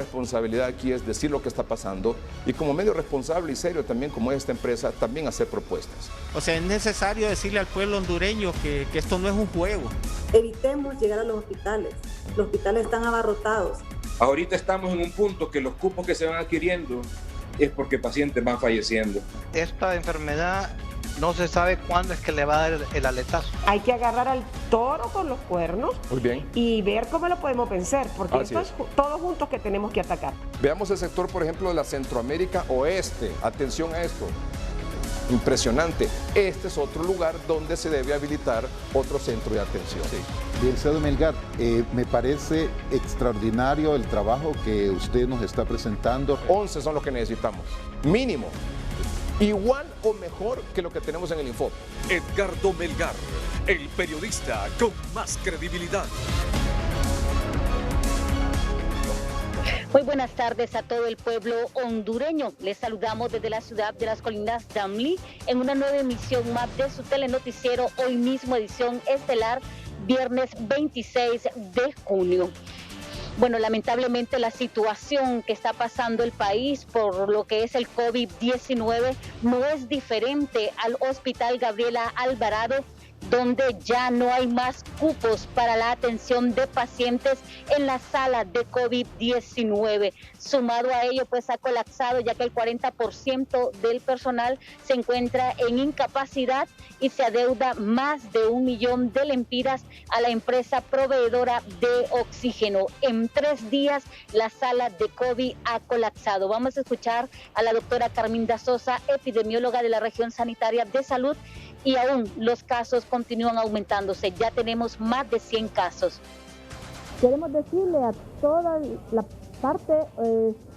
responsabilidad aquí es decir lo que está pasando y como medio responsable y serio también como esta empresa, también hacer propuestas. O sea, es necesario decirle al pueblo hondureño que esto no es un juego. Evitemos llegar a los hospitales están abarrotados. Ahorita estamos en un punto que los cupos que se van adquiriendo es porque pacientes van falleciendo. Esta enfermedad no se sabe cuándo es que le va a dar el aletazo. Hay que agarrar al toro con los cuernos. Muy bien. Y ver cómo lo podemos vencer, porque Así esto es todos juntos que tenemos que atacar. Veamos el sector, por ejemplo, de la Centroamérica Oeste. Atención a esto. Impresionante. Este es otro lugar donde se debe habilitar otro centro de atención. Sí. Licenciado Melgar, me parece extraordinario el trabajo que usted nos está presentando. 11 son los que necesitamos, mínimo. Igual o mejor que lo que tenemos en el Infop. Edgardo Melgar, el periodista con más credibilidad. Muy buenas tardes a todo el pueblo hondureño. Les saludamos desde la ciudad de las colinas Damlí en una nueva emisión más de su telenoticiero, hoy mismo edición estelar, viernes 26 de junio. Bueno, lamentablemente la situación que está pasando el país por lo que es el COVID-19 no es diferente al Hospital Gabriela Alvarado, donde ya no hay más cupos para la atención de pacientes en la sala de COVID-19. Sumado a ello, pues ha colapsado ya que el 40% del personal se encuentra en incapacidad y se adeuda más de 1 millón de lempiras a la empresa proveedora de oxígeno. En 3 días la sala de COVID ha colapsado. Vamos a escuchar a la doctora Carminda Sosa, epidemióloga de la región sanitaria de salud, y aún los casos continúan aumentándose. Ya tenemos más de 100 casos. Queremos decirle a toda la parte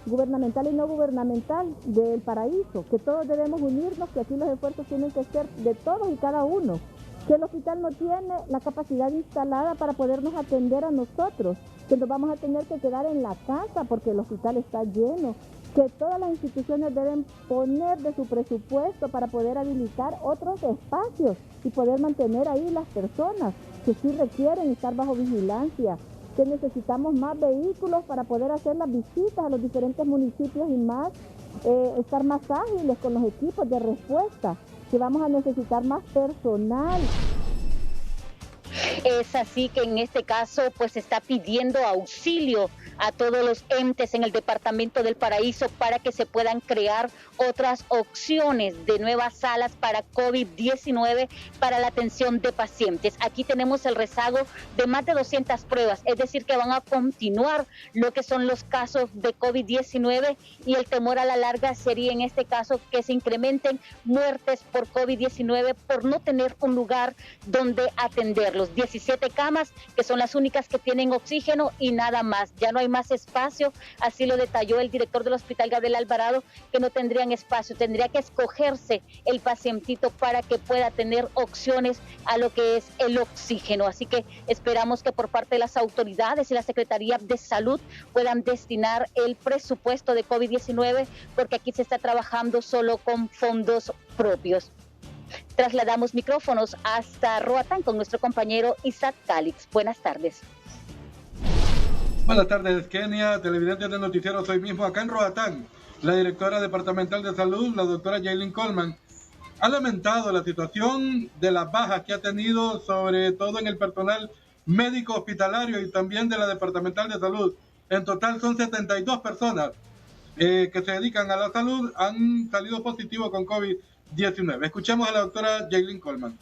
gubernamental y no gubernamental del paraíso que todos debemos unirnos, que aquí los esfuerzos tienen que ser de todos y cada uno, que el hospital no tiene la capacidad instalada para podernos atender a nosotros, que nos vamos a tener que quedar en la casa porque el hospital está lleno, que todas las instituciones deben poner de su presupuesto para poder habilitar otros espacios y poder mantener ahí las personas que sí requieren estar bajo vigilancia, que necesitamos más vehículos para poder hacer las visitas a los diferentes municipios y más, estar más ágiles con los equipos de respuesta, que vamos a necesitar más personal. Es así que en este caso pues se está pidiendo auxilio a todos los entes en el departamento del Paraíso para que se puedan crear otras opciones de nuevas salas para COVID-19 para la atención de pacientes. Aquí tenemos el rezago de más de 200 pruebas, es decir que van a continuar lo que son los casos de COVID-19 y el temor a la larga sería en este caso que se incrementen muertes por COVID-19 por no tener un lugar donde atenderlos. 17 camas que son las únicas que tienen oxígeno y nada más, ya no hay más espacio, así lo detalló el director del Hospital Gabriel Alvarado, que no tendrían espacio, tendría que escogerse el pacientito para que pueda tener opciones a lo que es el oxígeno, así que esperamos que por parte de las autoridades y la Secretaría de Salud puedan destinar el presupuesto de COVID-19, porque aquí se está trabajando solo con fondos propios. Trasladamos micrófonos hasta Roatán con nuestro compañero Isaac Calix. Buenas tardes. Buenas tardes, Kenia, televidentes del noticiero Hoy Mismo acá en Roatán. La directora departamental de salud, la doctora Jaylin Coleman, ha lamentado la situación de las bajas que ha tenido, sobre todo en el personal médico hospitalario y también de la departamental de salud. En total son 72 personas que se dedican a la salud, han salido positivos con COVID-19. Escuchemos a la doctora Jaylin Coleman.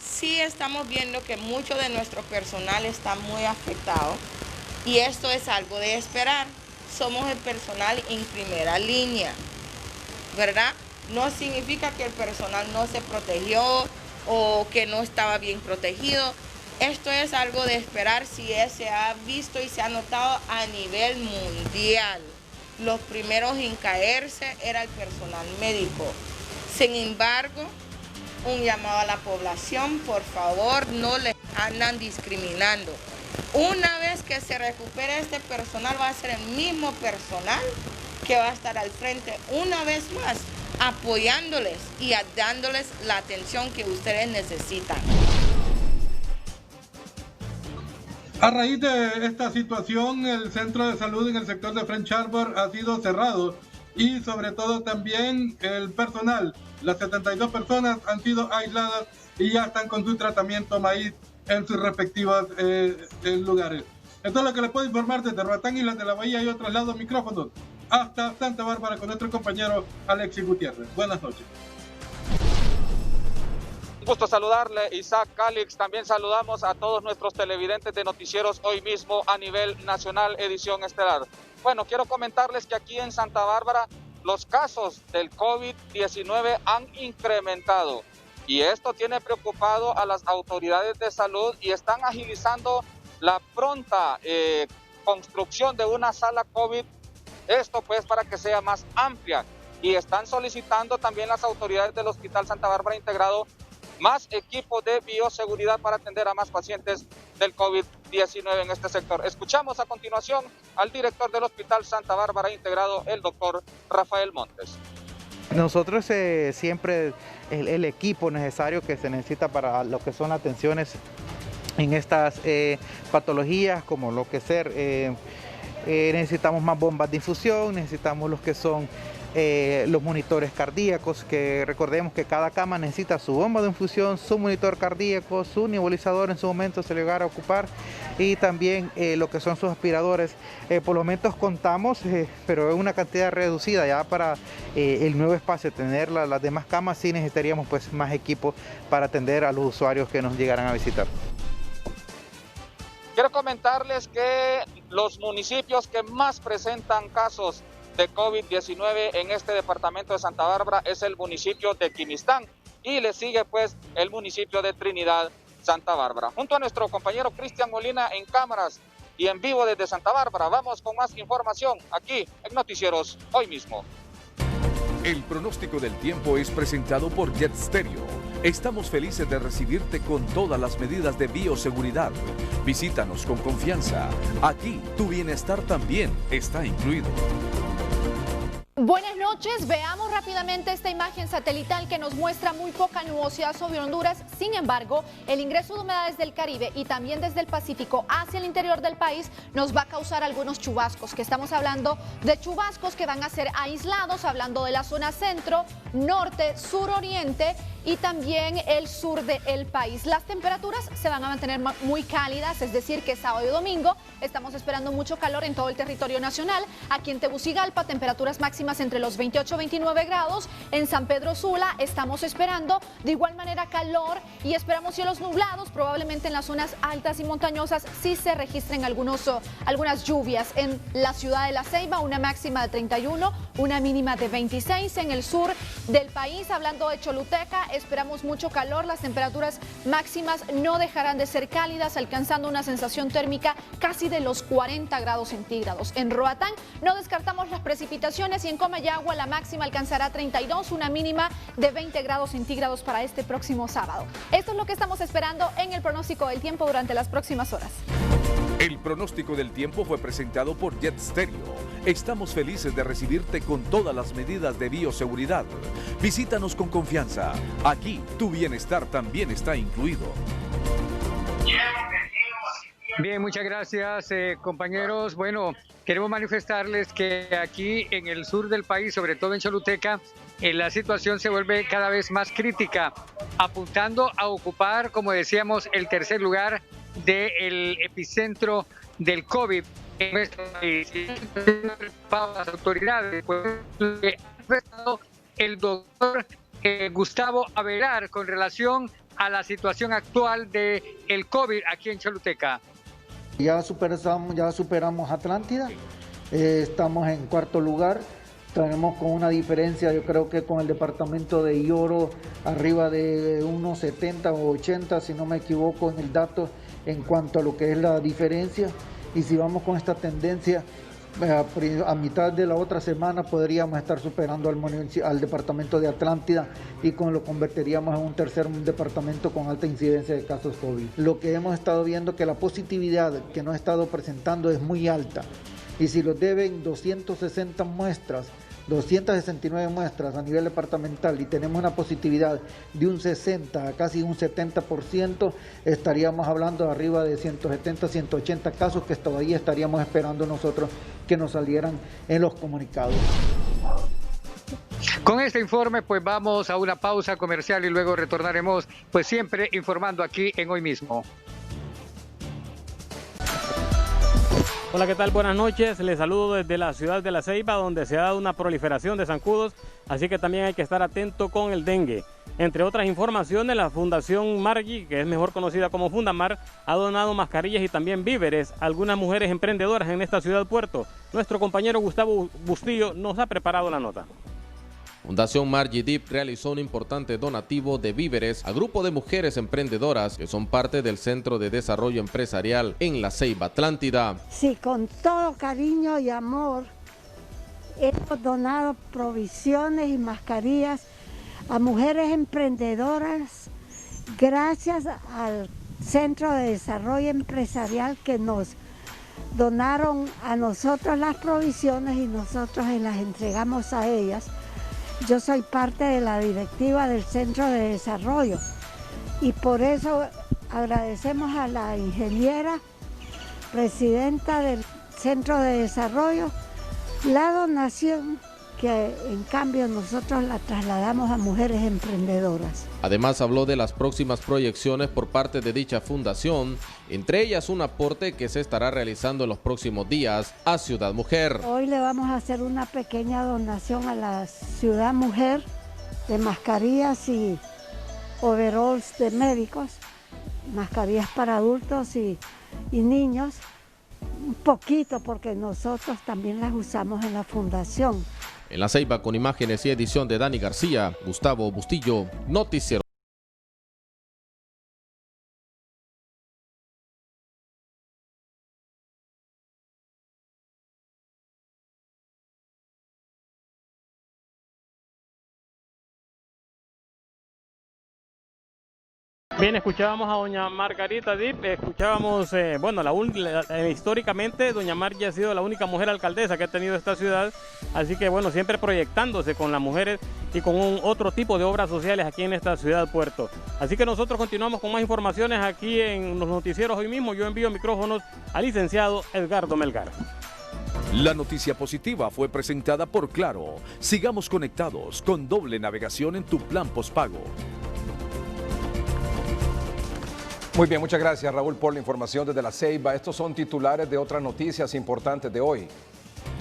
Sí, estamos viendo que mucho de nuestro personal está muy afectado. Y esto es algo de esperar. Somos el personal en primera línea, ¿verdad? No significa que el personal no se protegió o que no estaba bien protegido. Esto es algo de esperar si se ha visto y se ha notado a nivel mundial. Los primeros en caerse era el personal médico. Sin embargo, un llamado a la población, por favor, no les andan discriminando. Una vez que se recupere este personal, va a ser el mismo personal que va a estar al frente una vez más, apoyándoles y dándoles la atención que ustedes necesitan. A raíz de esta situación, el centro de salud en el sector de French Harbor ha sido cerrado y sobre todo también el personal, las 72 personas han sido aisladas y ya están con su tratamiento maíz en sus respectivos lugares. Esto es lo que les puedo informar desde Roatán, Islas de la Bahía, y yo traslado micrófonos hasta Santa Bárbara con nuestro compañero Alexis Gutiérrez. Buenas noches. Un gusto saludarle, Isaac Calix. También saludamos a todos nuestros televidentes de Noticieros Hoy Mismo a nivel nacional, edición estelar. Bueno, quiero comentarles que aquí en Santa Bárbara los casos del COVID-19 han incrementado y esto tiene preocupado a las autoridades de salud y están agilizando la pronta construcción de una sala COVID, esto pues para que sea más amplia, y están solicitando también las autoridades del Hospital Santa Bárbara Integrado más equipos de bioseguridad para atender a más pacientes del COVID-19 en este sector. Escuchamos a continuación al director del Hospital Santa Bárbara Integrado, el doctor Rafael Montes. Nosotros siempre el equipo necesario que se necesita para lo que son las atenciones en estas patologías, como lo que necesitamos más bombas de infusión, necesitamos los que son los monitores cardíacos, que recordemos que cada cama necesita su bomba de infusión, su monitor cardíaco, su nebulizador en su momento se le llegará a ocupar, y también lo que son sus aspiradores. Por los momentos contamos, pero es una cantidad reducida ya para el nuevo espacio, tener las demás camas. Sí necesitaríamos pues más equipo para atender a los usuarios que nos llegaran a visitar. Quiero comentarles que los municipios que más presentan casos de COVID-19 en este departamento de Santa Bárbara es el municipio de Quimistán y le sigue pues el municipio de Trinidad, Santa Bárbara. Junto a nuestro compañero Cristian Molina en cámaras y en vivo desde Santa Bárbara, vamos con más información aquí en Noticieros Hoy Mismo. El pronóstico del tiempo es presentado por Jet Stereo. Estamos felices de recibirte con todas las medidas de bioseguridad. Visítanos con confianza. Aquí tu bienestar también está incluido. Buenas noches, veamos rápidamente esta imagen satelital que nos muestra muy poca nubosidad sobre Honduras. Sin embargo, el ingreso de humedades del Caribe y también desde el Pacífico hacia el interior del país nos va a causar algunos chubascos, que estamos hablando de chubascos que van a ser aislados, hablando de la zona centro, norte, suroriente y también el sur del país. Las temperaturas se van a mantener muy cálidas, es decir que sábado y domingo estamos esperando mucho calor en todo el territorio nacional. Aquí en Tegucigalpa, temperaturas máximas entre los 28 y 29 grados. En San Pedro Sula estamos esperando de igual manera calor y esperamos cielos nublados. Probablemente en las zonas altas y montañosas sí se registren algunas lluvias. En la ciudad de La Ceiba, una máxima de 31, una mínima de 26. En el sur del país, hablando de Choluteca, esperamos mucho calor. Las temperaturas máximas no dejarán de ser cálidas, alcanzando una sensación térmica casi de los 40 grados centígrados. En Roatán no descartamos las precipitaciones y en Comayagua la máxima alcanzará 32, una mínima de 20 grados centígrados para este próximo sábado. Esto es lo que estamos esperando en el pronóstico del tiempo durante las próximas horas. El pronóstico del tiempo fue presentado por Jet Stereo. Estamos felices de recibirte con todas las medidas de bioseguridad. Visítanos con confianza. Aquí tu bienestar también está incluido. Bien, muchas gracias, compañeros. Bueno, queremos manifestarles que aquí en el sur del país, sobre todo en Choluteca, la situación se vuelve cada vez más crítica, apuntando a ocupar, como decíamos, el tercer lugar del epicentro del COVID en nuestro país. Las autoridades, pues, el doctor Gustavo Avelar con relación a la situación actual del COVID aquí en Choluteca. Ya superamos Atlántida, estamos en cuarto lugar, tenemos con una diferencia, yo creo que con el departamento de Lloro, arriba de unos 70 o 80, si no me equivoco en el dato, en cuanto a lo que es la diferencia. Y si vamos con esta tendencia, a mitad de la otra semana podríamos estar superando al departamento de Atlántida y lo convertiríamos en un tercer departamento con alta incidencia de casos COVID. Lo que hemos estado viendo que la positividad que nos ha estado presentando es muy alta, y si los deben 260 muestras 269 muestras a nivel departamental y tenemos una positividad de un 60 a casi un 70%, estaríamos hablando de arriba de 170, 180 casos que todavía estaríamos esperando nosotros que nos salieran en los comunicados. Con este informe pues vamos a una pausa comercial y luego retornaremos pues siempre informando aquí en Hoy Mismo. Hola, ¿qué tal? Buenas noches. Les saludo desde la ciudad de La Ceiba, donde se ha dado una proliferación de zancudos, así que también hay que estar atento con el dengue. Entre otras informaciones, la Fundación Margui, que es mejor conocida como Fundamar, ha donado mascarillas y también víveres a algunas mujeres emprendedoras en esta ciudad puerto. Nuestro compañero Gustavo Bustillo nos ha preparado la nota. Fundación Margui Dip realizó un importante donativo de víveres a grupo de mujeres emprendedoras que son parte del Centro de Desarrollo Empresarial en La Ceiba, Atlántida. Sí, con todo cariño y amor hemos donado provisiones y mascarillas a mujeres emprendedoras gracias al Centro de Desarrollo Empresarial que nos donaron a nosotros las provisiones y nosotros las entregamos a ellas. Yo soy parte de la directiva del Centro de Desarrollo y por eso agradecemos a la ingeniera presidenta del Centro de Desarrollo la donación que en cambio nosotros la trasladamos a mujeres emprendedoras. Además habló de las próximas proyecciones por parte de dicha fundación, entre ellas un aporte que se estará realizando en los próximos días a Ciudad Mujer. Hoy le vamos a hacer una pequeña donación a la Ciudad Mujer de mascarillas y overalls de médicos, mascarillas para adultos y niños, un poquito porque nosotros también las usamos en la fundación. En La Ceiba, con imágenes y edición de Dani García, Gustavo Bustillo, Noticiero. Bien, escuchábamos a doña Margarita Dip, escuchábamos, históricamente doña Margarita ha sido la única mujer alcaldesa que ha tenido esta ciudad, así que bueno, siempre proyectándose con las mujeres y con otro tipo de obras sociales aquí en esta ciudad puerto. Así que nosotros continuamos con más informaciones aquí en los noticieros Hoy Mismo. Yo envío micrófonos al licenciado Edgardo Melgar. La noticia positiva fue presentada por Claro. Sigamos conectados con doble navegación en tu plan postpago. Muy bien, muchas gracias Raúl por la información desde La Ceiba. Estos son titulares de otras noticias importantes de hoy.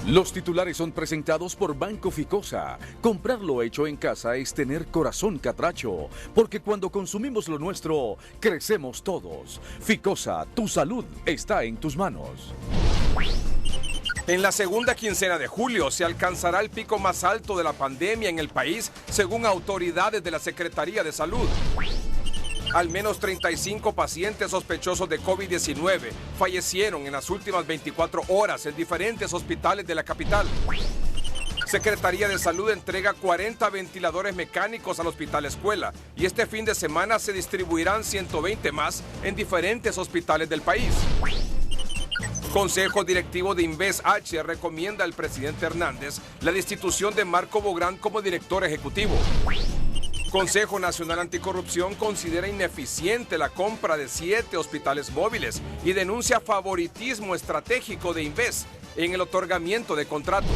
Los titulares son presentados por Banco Ficosa. Comprar lo hecho en casa es tener corazón catracho, porque cuando consumimos lo nuestro, crecemos todos. Ficosa, tu salud está en tus manos. En la segunda quincena de julio se alcanzará el pico más alto de la pandemia en el país, según autoridades de la Secretaría de Salud. Al menos 35 pacientes sospechosos de COVID-19 fallecieron en las últimas 24 horas en diferentes hospitales de la capital. Secretaría de Salud entrega 40 ventiladores mecánicos al Hospital Escuela y este fin de semana se distribuirán 120 más en diferentes hospitales del país. Consejo Directivo de Inves H recomienda al presidente Hernández la destitución de Marco Bográn como director ejecutivo. Consejo Nacional Anticorrupción considera ineficiente la compra de 7 hospitales móviles y denuncia favoritismo estratégico de Inves en el otorgamiento de contratos.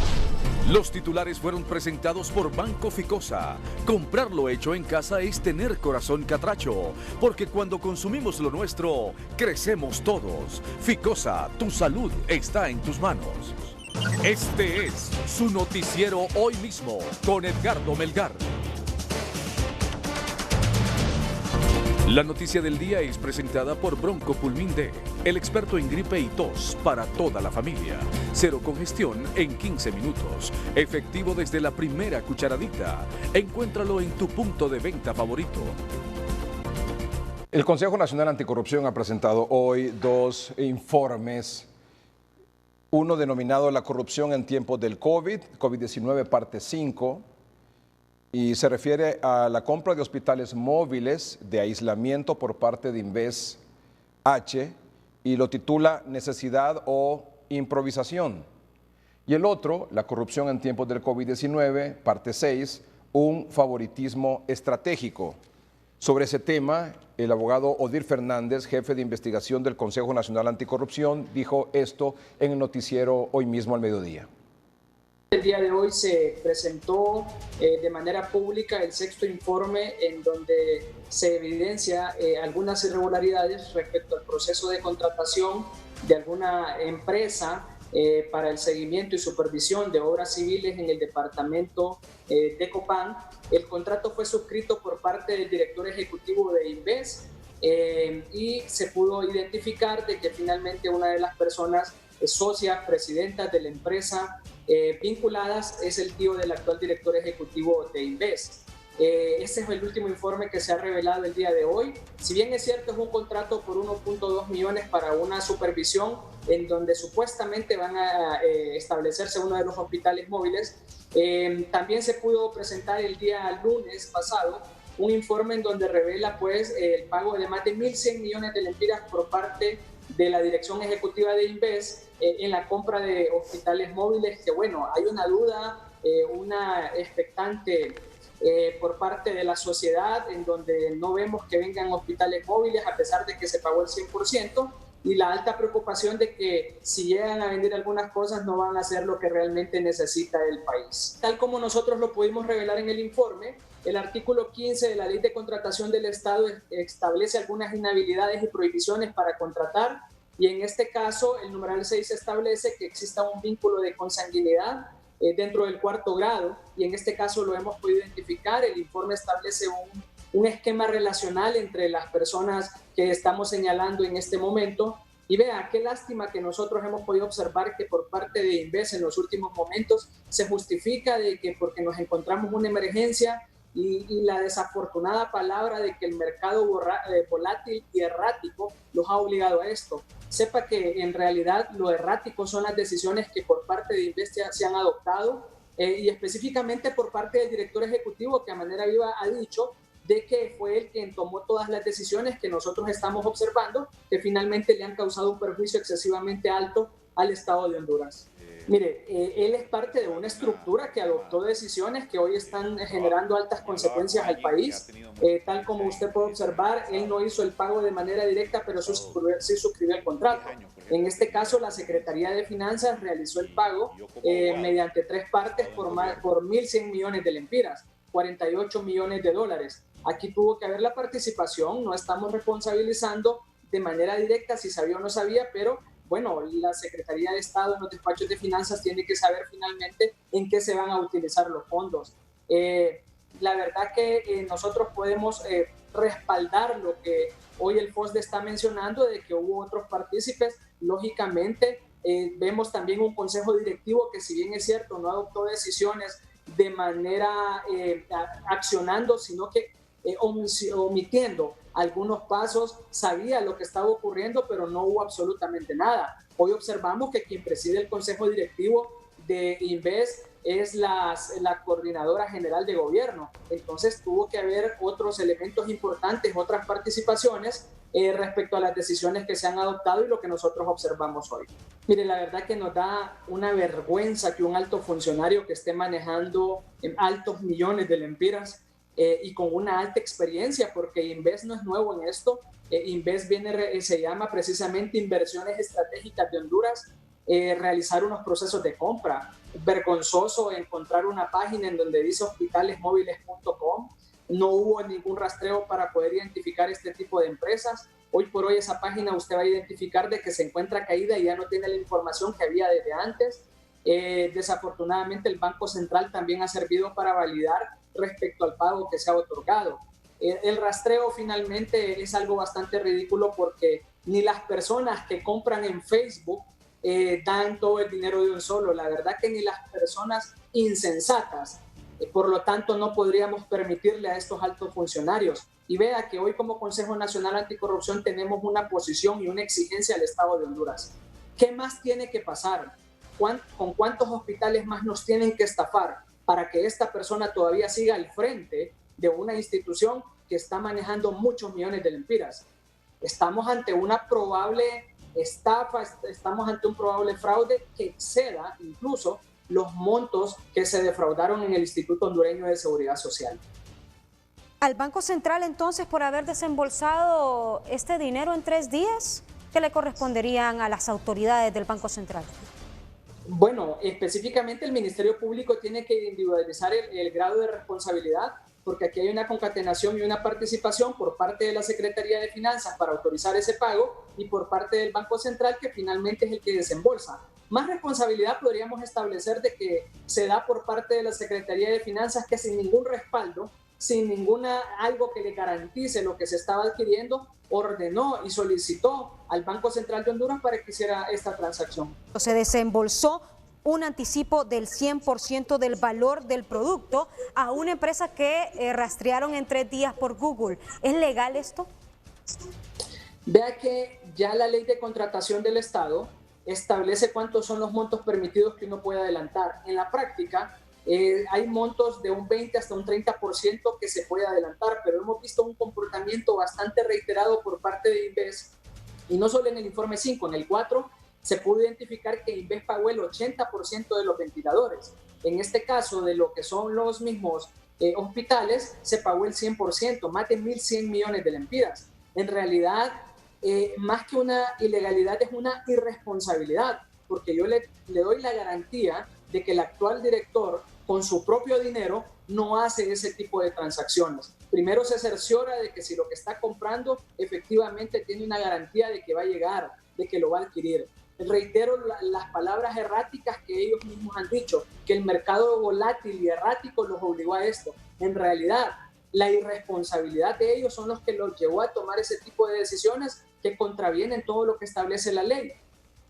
Los titulares fueron presentados por Banco Ficosa. Comprar lo hecho en casa es tener corazón catracho, porque cuando consumimos lo nuestro, crecemos todos. Ficosa, tu salud está en tus manos. Este es su noticiero Hoy Mismo con Edgardo Melgar. La noticia del día es presentada por Broncopulmin D, el experto en gripe y tos para toda la familia. Cero congestión en 15 minutos. Efectivo desde la primera cucharadita. Encuéntralo en tu punto de venta favorito. El Consejo Nacional Anticorrupción ha presentado hoy 2 informes. Uno denominado La corrupción en tiempos del COVID-19 parte 5. Y se refiere a la compra de hospitales móviles de aislamiento por parte de Inves H y lo titula Necesidad o improvisación. Y el otro, la corrupción en tiempos del COVID-19, parte 6, un favoritismo estratégico. Sobre ese tema, el abogado Odir Fernández, jefe de investigación del Consejo Nacional Anticorrupción, dijo esto en el noticiero Hoy Mismo al mediodía. El día de hoy se presentó de manera pública el 6º informe en donde se evidencia algunas irregularidades respecto al proceso de contratación de alguna empresa para el seguimiento y supervisión de obras civiles en el departamento de Copán. El contrato fue suscrito por parte del director ejecutivo de Inves y se pudo identificar de que finalmente una de las personas socias, presidentas de la empresa vinculadas es el tío del actual director ejecutivo de Inves. Ese es el último informe que se ha revelado el día de hoy. Si bien es cierto, es un contrato por 1.2 millones para una supervisión en donde supuestamente van a establecerse uno de los hospitales móviles. También se pudo presentar el día lunes pasado un informe en donde revela pues el pago de más de 1.100 millones de lempiras por parte de la dirección ejecutiva de Inves en la compra de hospitales móviles, que bueno, hay una duda, una expectante por parte de la sociedad en donde no vemos que vengan hospitales móviles a pesar de que se pagó el 100%, y la alta preocupación de que si llegan a vender algunas cosas no van a hacer lo que realmente necesita el país. Tal como nosotros lo pudimos revelar en el informe, el artículo 15 de la Ley de Contratación del Estado establece algunas inhabilidades y prohibiciones para contratar, y en este caso el numeral 6 establece que exista un vínculo de consanguinidad dentro del 4º grado, y en este caso lo hemos podido identificar. El informe establece un esquema relacional entre las personas que estamos señalando en este momento. Y vea, qué lástima que nosotros hemos podido observar que por parte de Inves en los últimos momentos se justifica de que porque nos encontramos una emergencia y la desafortunada palabra de que el mercado volátil y errático los ha obligado a esto. Sepa que en realidad lo errático son las decisiones que por parte de Inves se han adoptado y específicamente por parte del director ejecutivo, que a manera viva ha dicho de que fue él quien tomó todas las decisiones que nosotros estamos observando, que finalmente le han causado un perjuicio excesivamente alto al Estado de Honduras. Mire, él es parte de una estructura que adoptó decisiones que hoy están generando altas consecuencias al país. Tal como usted puede observar, él no hizo el pago de manera directa, pero sí suscribió el contrato. En este caso, la Secretaría de Finanzas realizó el pago mediante 3 partes por 1.100 millones de lempiras, 48 millones de dólares. Aquí tuvo que haber la participación, no estamos responsabilizando de manera directa si sabía o no sabía, pero bueno, la Secretaría de Estado en los despachos de finanzas tiene que saber finalmente en qué se van a utilizar los fondos. La verdad que nosotros podemos respaldar lo que hoy el FOSDE está mencionando, de que hubo otros partícipes. Lógicamente, vemos también un consejo directivo que, si bien es cierto, no adoptó decisiones de manera accionando, sino que omitiendo algunos pasos, sabía lo que estaba ocurriendo, pero no hubo absolutamente nada. Hoy observamos que quien preside el consejo directivo de Inves es la coordinadora general de gobierno. Entonces tuvo que haber otros elementos importantes, otras participaciones respecto a las decisiones que se han adoptado y lo que nosotros observamos hoy. Mire, la verdad que nos da una vergüenza que un alto funcionario que esté manejando altos millones de lempiras y con una alta experiencia, porque Inves no es nuevo en esto. Inves se llama precisamente Inversiones Estratégicas de Honduras, realizar unos procesos de compra. Vergonzoso encontrar una página en donde dice hospitalesmóviles.com. No hubo ningún rastreo para poder identificar este tipo de empresas. Hoy por hoy esa página usted va a identificar de que se encuentra caída y ya no tiene la información que había desde antes. Desafortunadamente el Banco Central también ha servido para validar respecto al pago que se ha otorgado. El rastreo finalmente es algo bastante ridículo, porque ni las personas que compran en Facebook dan todo el dinero de un solo. La verdad que ni las personas insensatas. Por lo tanto, no podríamos permitirle a estos altos funcionarios. Y vea que hoy como Consejo Nacional Anticorrupción tenemos una posición y una exigencia al Estado de Honduras. ¿Qué más tiene que pasar? ¿Con cuántos hospitales más nos tienen que estafar para que esta persona todavía siga al frente de una institución que está manejando muchos millones de lempiras? Estamos ante una probable estafa, estamos ante un probable fraude que exceda incluso los montos que se defraudaron en el Instituto Hondureño de Seguridad Social. ¿Al Banco Central entonces por haber desembolsado este dinero en 3 días? ¿Qué le corresponderían a las autoridades del Banco Central? Bueno, específicamente el Ministerio Público tiene que individualizar el grado de responsabilidad, porque aquí hay una concatenación y una participación por parte de la Secretaría de Finanzas para autorizar ese pago y por parte del Banco Central, que finalmente es el que desembolsa. Más responsabilidad podríamos establecer de que se da por parte de la Secretaría de Finanzas, que sin ningún respaldo, sin ninguna algo que le garantice lo que se estaba adquiriendo, ordenó y solicitó al Banco Central de Honduras para que hiciera esta transacción. Se desembolsó un anticipo del 100% del valor del producto a una empresa que rastrearon en 3 días por Google. ¿Es legal esto? Vea que ya la ley de contratación del Estado establece cuántos son los montos permitidos que uno puede adelantar. En la práctica, hay montos de un 20 hasta un 30% que se puede adelantar, pero hemos visto un comportamiento bastante reiterado por parte de Inves, y no solo en el informe 5, en el 4 se pudo identificar que Inves pagó el 80% de los ventiladores. En este caso, de lo que son los mismos hospitales, se pagó el 100%, más de 1.100 millones de lempiras. En realidad, más que una ilegalidad, es una irresponsabilidad, porque yo le doy la garantía de que el actual director, con su propio dinero, no hace ese tipo de transacciones. Primero se cerciora de que si lo que está comprando efectivamente tiene una garantía de que va a llegar, de que lo va a adquirir. Reitero las palabras erráticas que ellos mismos han dicho, que el mercado volátil y errático los obligó a esto. En realidad, la irresponsabilidad de ellos son los que los llevó a tomar ese tipo de decisiones que contravienen todo lo que establece la ley.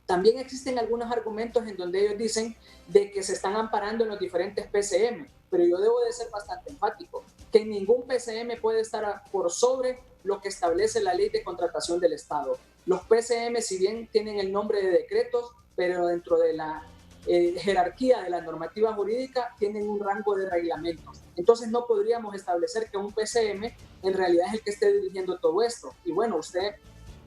También existen algunos argumentos en donde ellos dicen de que se están amparando en los diferentes PCM, pero yo debo de ser bastante enfático, que ningún PCM puede estar por sobre lo que establece la ley de contratación del Estado. Los PCM, si bien tienen el nombre de decretos, pero dentro de la jerarquía de la normativa jurídica tienen un rango de reglamentos. Entonces no podríamos establecer que un PCM en realidad es el que esté dirigiendo todo esto. Y bueno, usted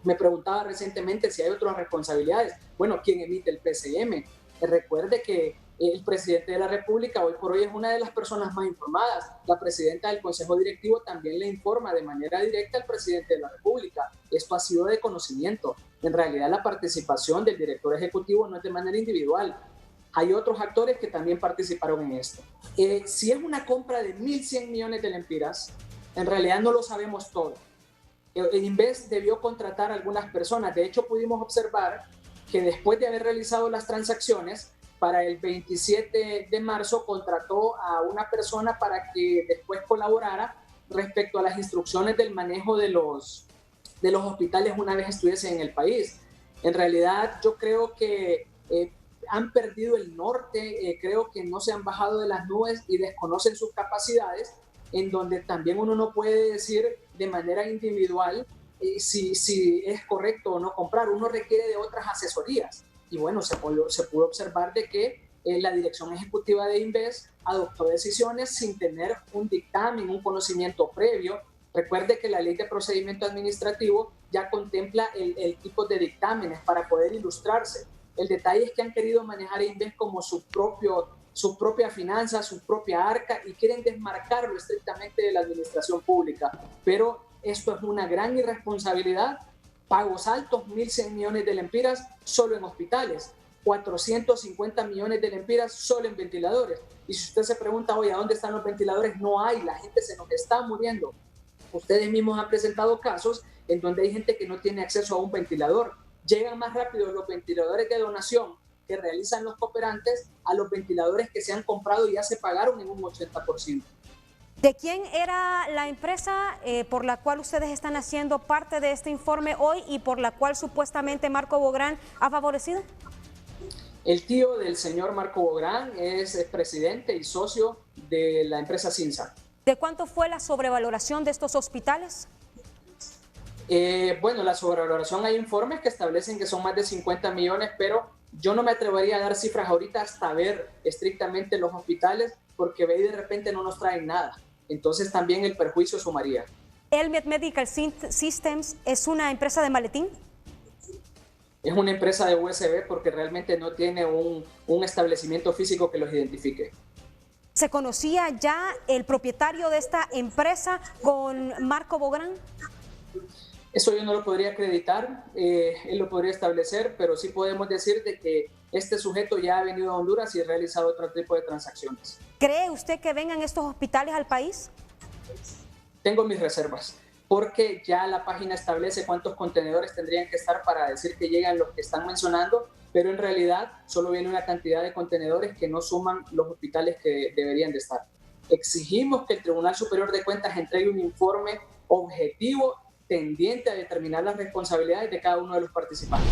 me preguntaba recientemente si hay otras responsabilidades. Bueno, ¿quién emite el PCM? Recuerde que el presidente de la República hoy por hoy es una de las personas más informadas. La presidenta del Consejo Directivo también le informa de manera directa al presidente de la República. Esto ha sido de conocimiento. En realidad la participación del director ejecutivo no es de manera individual. Hay otros actores que también participaron en esto. Si es una compra de 1.100 millones de lempiras, en realidad no lo sabemos todo. Inves debió contratar a algunas personas. De hecho, pudimos observar que después de haber realizado las transacciones, para el 27 de marzo contrató a una persona para que después colaborara respecto a las instrucciones del manejo de los hospitales una vez estuviesen en el país. En realidad, yo creo que han perdido el norte, creo que no se han bajado de las nubes y desconocen sus capacidades, en donde también uno no puede decir de manera individual si es correcto o no comprar. Uno requiere de otras asesorías. Y bueno, se pudo observar de que la dirección ejecutiva de Inves adoptó decisiones sin tener un dictamen, un conocimiento previo. Recuerde que la ley de procedimiento administrativo ya contempla el tipo de dictámenes para poder ilustrarse. El detalle es que han querido manejar a Inves como su propia finanza, su propia arca, y quieren desmarcarlo estrictamente de la administración pública. Pero esto es una gran irresponsabilidad. Pagos altos, 1.100 millones de lempiras solo en hospitales, 450 millones de lempiras solo en ventiladores. Y si usted se pregunta, oye, ¿a dónde están los ventiladores? No hay, la gente se nos está muriendo. Ustedes mismos han presentado casos en donde hay gente que no tiene acceso a un ventilador. Llegan más rápido los ventiladores de donación que realizan los cooperantes a los ventiladores que se han comprado y ya se pagaron en un 80%. ¿De quién era la empresa por la cual ustedes están haciendo parte de este informe hoy y por la cual supuestamente Marco Bográn ha favorecido? El tío del señor Marco Bográn es presidente y socio de la empresa Cinsa. ¿De cuánto fue la sobrevaloración de estos hospitales? Bueno, la sobrevaloración, hay informes que establecen que son más de 50 millones, pero yo no me atrevería a dar cifras ahorita hasta ver estrictamente los hospitales, porque ve y de repente no nos traen nada. Entonces también el perjuicio sumaría. ¿Elmet Medical Systems es una empresa de maletín? Es una empresa de USB porque realmente no tiene un establecimiento físico que los identifique. ¿Se conocía ya el propietario de esta empresa con Marco Bográn? Eso yo no lo podría acreditar, él lo podría establecer, pero sí podemos decir de que este sujeto ya ha venido a Honduras y ha realizado otro tipo de transacciones. ¿Cree usted que vengan estos hospitales al país? Tengo mis reservas, porque ya la página establece cuántos contenedores tendrían que estar para decir que llegan los que están mencionando, pero en realidad solo viene una cantidad de contenedores que no suman los hospitales que deberían de estar. Exigimos que el Tribunal Superior de Cuentas entregue un informe objetivo tendiente a determinar las responsabilidades de cada uno de los participantes.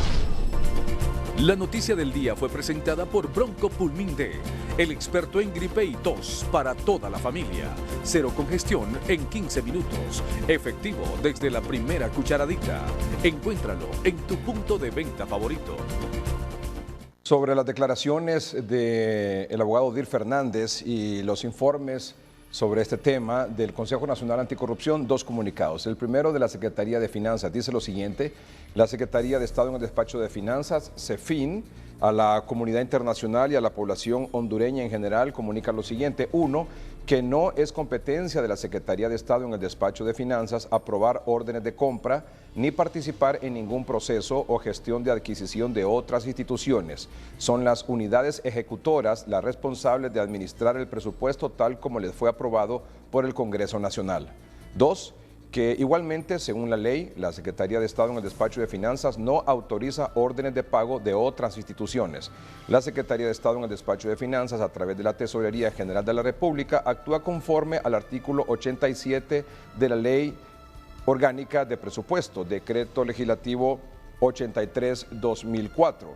La noticia del día fue presentada por Bronco Pulmin D, el experto en gripe y tos para toda la familia. Cero congestión en 15 minutos. Efectivo desde la primera cucharadita. Encuéntralo en tu punto de venta favorito. Sobre las declaraciones del abogado Dir Fernández y los informes sobre este tema del Consejo Nacional Anticorrupción, dos comunicados. El primero de la Secretaría de Finanzas dice lo siguiente: la Secretaría de Estado en el Despacho de Finanzas, CEFIN, a la comunidad internacional y a la población hondureña en general comunica lo siguiente. Uno, que no es competencia de la Secretaría de Estado en el Despacho de Finanzas aprobar órdenes de compra ni participar en ningún proceso o gestión de adquisición de otras instituciones. Son las unidades ejecutoras las responsables de administrar el presupuesto tal como les fue aprobado por el Congreso Nacional. Dos, que igualmente, según la ley, la Secretaría de Estado en el Despacho de Finanzas no autoriza órdenes de pago de otras instituciones. La Secretaría de Estado en el Despacho de Finanzas, a través de la Tesorería General de la República, actúa conforme al artículo 87 de la Ley Orgánica de Presupuesto, Decreto Legislativo 83-2004.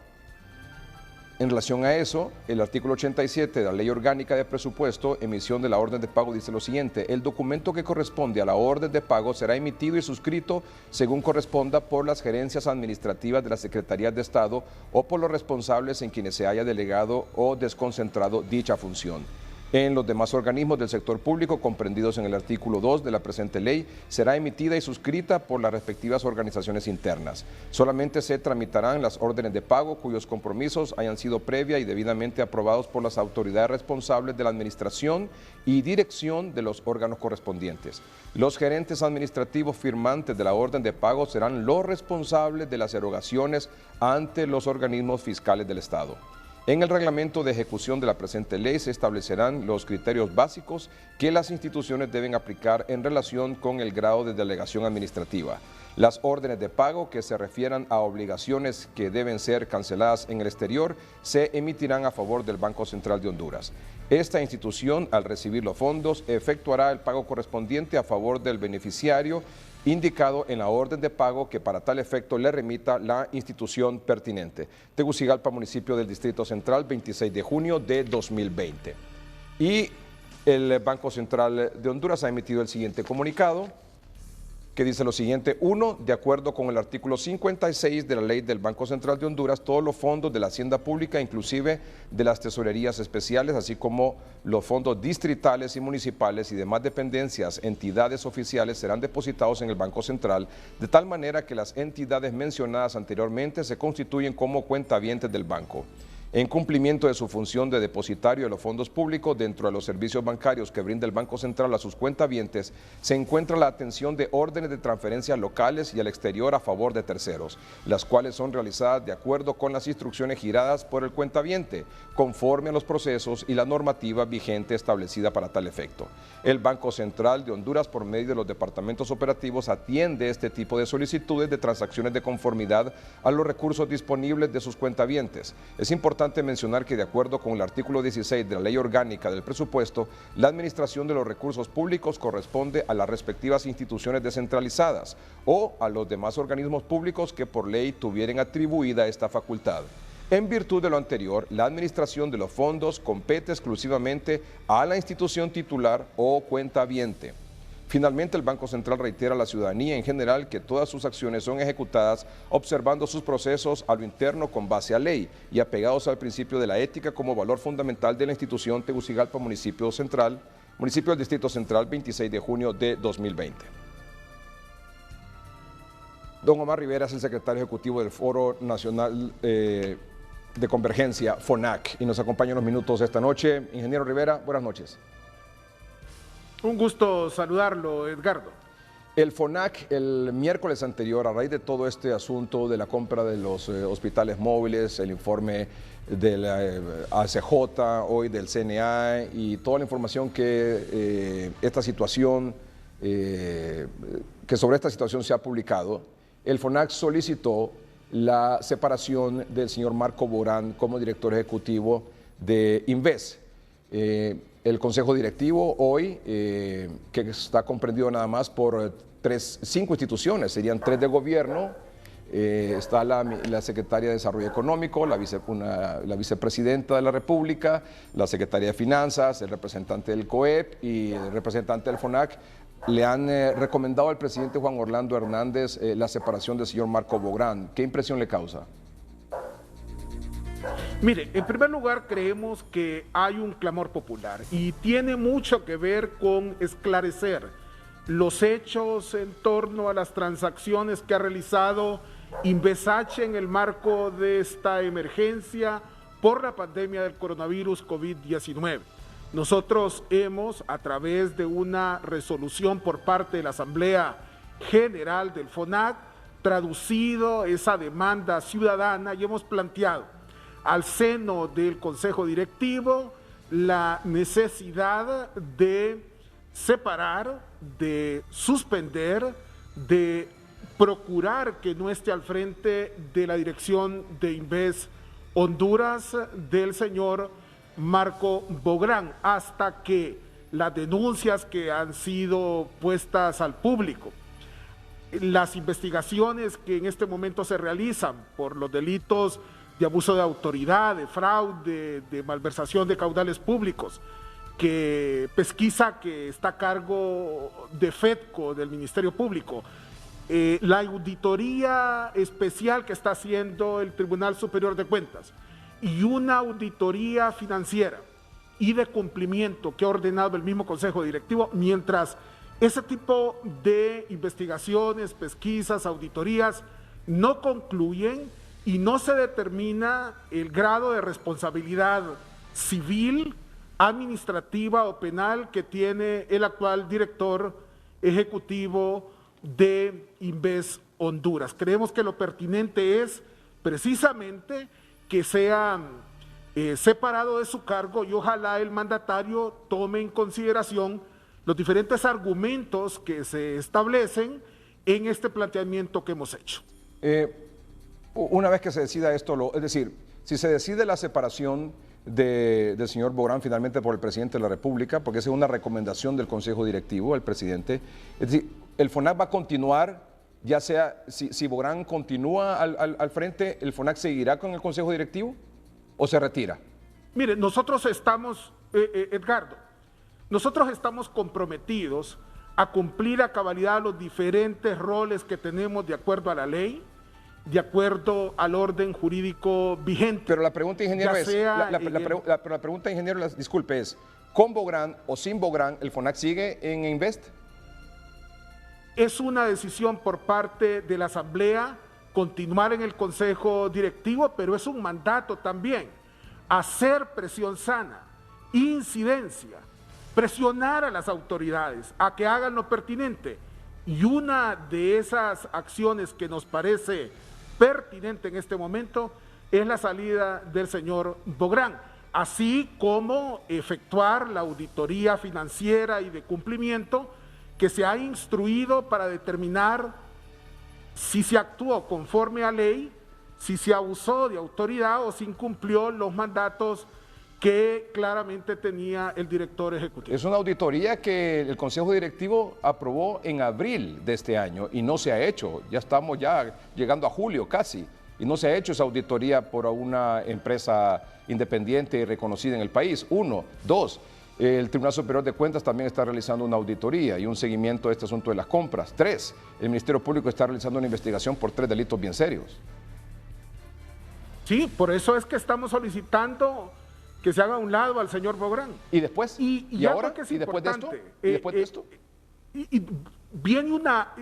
En relación a eso, el artículo 87 de la Ley Orgánica de Presupuesto, emisión de la orden de pago, dice lo siguiente: el documento que corresponde a la orden de pago será emitido y suscrito según corresponda por las gerencias administrativas de las Secretarías de Estado o por los responsables en quienes se haya delegado o desconcentrado dicha función. En los demás organismos del sector público comprendidos en el artículo 2 de la presente ley, será emitida y suscrita por las respectivas organizaciones internas. Solamente se tramitarán las órdenes de pago cuyos compromisos hayan sido previa y debidamente aprobados por las autoridades responsables de la administración y dirección de los órganos correspondientes. Los gerentes administrativos firmantes de la orden de pago serán los responsables de las erogaciones ante los organismos fiscales del Estado. En el reglamento de ejecución de la presente ley se establecerán los criterios básicos que las instituciones deben aplicar en relación con el grado de delegación administrativa. Las órdenes de pago que se refieran a obligaciones que deben ser canceladas en el exterior se emitirán a favor del Banco Central de Honduras. Esta institución, al recibir los fondos, efectuará el pago correspondiente a favor del beneficiario indicado en la orden de pago que para tal efecto le remita la institución pertinente. Tegucigalpa, municipio del Distrito Central, 26 de junio de 2020. Y el Banco Central de Honduras ha emitido el siguiente comunicado, que dice lo siguiente: 1. De acuerdo con el artículo 56 de la ley del Banco Central de Honduras, todos los fondos de la hacienda pública, inclusive de las tesorerías especiales, así como los fondos distritales y municipales y demás dependencias, entidades oficiales, serán depositados en el Banco Central, de tal manera que las entidades mencionadas anteriormente se constituyen como cuentavientes del banco. En cumplimiento de su función de depositario de los fondos públicos dentro de los servicios bancarios que brinda el Banco Central a sus cuentavientes, se encuentra la atención de órdenes de transferencias locales y al exterior a favor de terceros, las cuales son realizadas de acuerdo con las instrucciones giradas por el cuentaviente, conforme a los procesos y la normativa vigente establecida para tal efecto. El Banco Central de Honduras, por medio de los departamentos operativos, atiende este tipo de solicitudes de transacciones de conformidad a los recursos disponibles de sus cuentavientes. Es importante mencionar que, de acuerdo con el artículo 16 de la Ley Orgánica del Presupuesto, la administración de los recursos públicos corresponde a las respectivas instituciones descentralizadas o a los demás organismos públicos que por ley tuvieran atribuida esta facultad. En virtud de lo anterior, la administración de los fondos compete exclusivamente a la institución titular o cuentaviente. Finalmente, el Banco Central reitera a la ciudadanía en general que todas sus acciones son ejecutadas observando sus procesos a lo interno con base a ley y apegados al principio de la ética como valor fundamental de la institución. Tegucigalpa, municipio del Distrito Central, 26 de junio de 2020. Don Omar Rivera es el secretario ejecutivo del Foro Nacional de Convergencia, FONAC, y nos acompaña unos minutos esta noche. Ingeniero Rivera, buenas noches. Un gusto saludarlo, Edgardo. El FONAC el miércoles anterior, a raíz de todo este asunto de la compra de los hospitales móviles, el informe de la ACJ, hoy del CNA y toda la información que sobre esta situación se ha publicado, el FONAC solicitó la separación del señor Marco Bográn como director ejecutivo de Inves. El consejo directivo hoy, que está comprendido nada más por 5 instituciones, serían 3 de gobierno, está la secretaria de Desarrollo Económico, la vicepresidenta de la República, la secretaria de Finanzas, el representante del COEP y el representante del FONAC. Le han recomendado al presidente Juan Orlando Hernández la separación del señor Marco Bográn. ¿Qué impresión le causa? Mire, en primer lugar creemos que hay un clamor popular y tiene mucho que ver con esclarecer los hechos en torno a las transacciones que ha realizado Invesache en el marco de esta emergencia por la pandemia del coronavirus COVID-19. Nosotros hemos, a través de una resolución por parte de la Asamblea General del FONAC, traducido esa demanda ciudadana y hemos planteado al seno del Consejo Directivo la necesidad de separar, de suspender, de procurar que no esté al frente de la dirección de Inves Honduras del señor Marco Bográn, hasta que las denuncias que han sido puestas al público, las investigaciones que en este momento se realizan por los delitos de abuso de autoridad, de fraude, de malversación de caudales públicos, que pesquisa que está a cargo de FEDCO, del Ministerio Público, la auditoría especial que está haciendo el Tribunal Superior de Cuentas y una auditoría financiera y de cumplimiento que ha ordenado el mismo Consejo Directivo, mientras ese tipo de investigaciones, pesquisas, auditorías no concluyen y no se determina el grado de responsabilidad civil, administrativa o penal que tiene el actual director ejecutivo de Inves Honduras. Creemos que lo pertinente es precisamente que sea separado de su cargo y ojalá el mandatario tome en consideración los diferentes argumentos que se establecen en este planteamiento que hemos hecho. Una vez que se decida esto, es decir, si se decide la separación del señor Bográn finalmente por el presidente de la República, porque esa es una recomendación del Consejo Directivo, el presidente, es decir, el FONAC va a continuar, ya sea, si Bográn continúa al frente, ¿el FONAC seguirá con el Consejo Directivo o se retira? Mire, nosotros estamos, Edgardo, nosotros estamos comprometidos a cumplir a cabalidad los diferentes roles que tenemos de acuerdo a la ley, de acuerdo al orden jurídico vigente. Pero la pregunta, ingeniero, la pregunta, ingeniero, disculpe, es, ¿con Bográn o sin Bográn el FONAC sigue en Invest? Es una decisión por parte de la Asamblea continuar en el Consejo Directivo, pero es un mandato también hacer presión sana, incidencia, presionar a las autoridades a que hagan lo pertinente. Y una de esas acciones que nos parece pertinente en este momento es la salida del señor Bográn, así como efectuar la auditoría financiera y de cumplimiento que se ha instruido para determinar si se actuó conforme a ley, si se abusó de autoridad o si incumplió los mandatos que claramente tenía el director ejecutivo. Es una auditoría que el Consejo Directivo aprobó en abril de este año y no se ha hecho. Ya estamos llegando a julio casi y no se ha hecho esa auditoría por una empresa independiente y reconocida en el país. 1, 2, el Tribunal Superior de Cuentas también está realizando una auditoría y un seguimiento de este asunto de las compras. 3, el Ministerio Público está realizando una investigación por 3 delitos bien serios. Sí, por eso es que estamos solicitando que se haga a un lado al señor Bográn. ¿Y después? ¿Y ahora? ¿Y después de esto? ¿Y después de esto?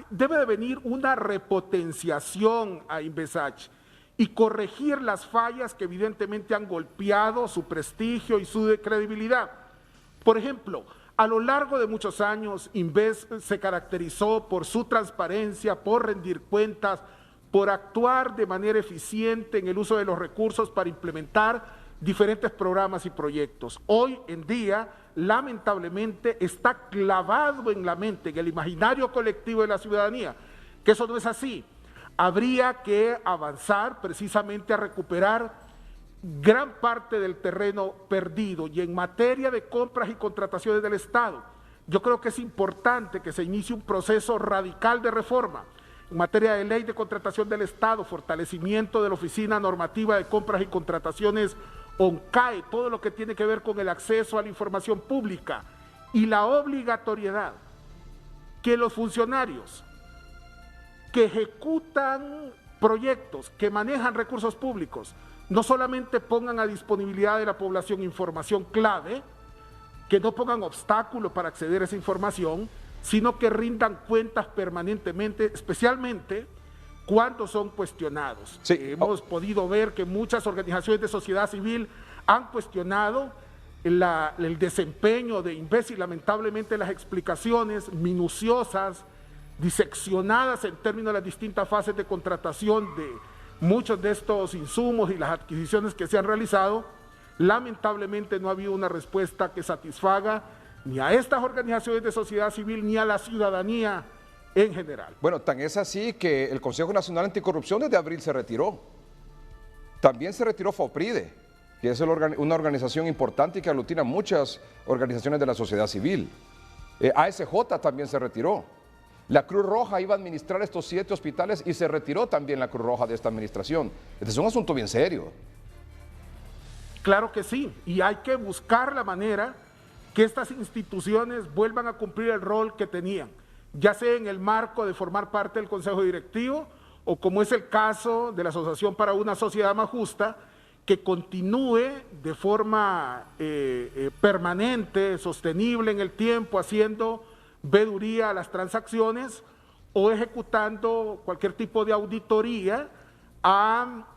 debe de venir una repotenciación a Inversach y corregir las fallas que evidentemente han golpeado su prestigio y su credibilidad. Por ejemplo, a lo largo de muchos años, Inves se caracterizó por su transparencia, por rendir cuentas, por actuar de manera eficiente en el uso de los recursos para implementar diferentes programas y proyectos. Hoy en día, lamentablemente, está clavado en la mente, en el imaginario colectivo de la ciudadanía, que eso no es así. Habría que avanzar precisamente a recuperar gran parte del terreno perdido, y en materia de compras y contrataciones del Estado, yo creo que es importante que se inicie un proceso radical de reforma en materia de ley de contratación del Estado, fortalecimiento de la Oficina Normativa de Compras y Contrataciones ONCAE, todo lo que tiene que ver con el acceso a la información pública, y la obligatoriedad que los funcionarios que ejecutan proyectos, que manejan recursos públicos, no solamente pongan a disponibilidad de la población información clave, que no pongan obstáculos para acceder a esa información, sino que rindan cuentas permanentemente, especialmente cuando son cuestionados. Sí. Hemos podido ver que muchas organizaciones de sociedad civil han cuestionado el desempeño de Inves, y lamentablemente las explicaciones minuciosas, diseccionadas en términos de las distintas fases de contratación de muchos de estos insumos y las adquisiciones que se han realizado, lamentablemente no ha habido una respuesta que satisfaga ni a estas organizaciones de sociedad civil ni a la ciudadanía en general. Bueno, tan es así que el Consejo Nacional Anticorrupción desde abril se retiró. También se retiró FOPRIDE, que es una organización importante y que aglutina muchas organizaciones de la sociedad civil. ASJ también se retiró. La Cruz Roja iba a administrar estos 7 hospitales y se retiró también la Cruz Roja de esta administración. Este es un asunto bien serio. Claro que sí, y hay que buscar la manera que estas instituciones vuelvan a cumplir el rol que tenían, ya sea en el marco de formar parte del Consejo Directivo, o como es el caso de la Asociación para una Sociedad Más Justa, que continúe de forma permanente, sostenible en el tiempo, haciendo veeduría a las transacciones o ejecutando cualquier tipo de auditoría a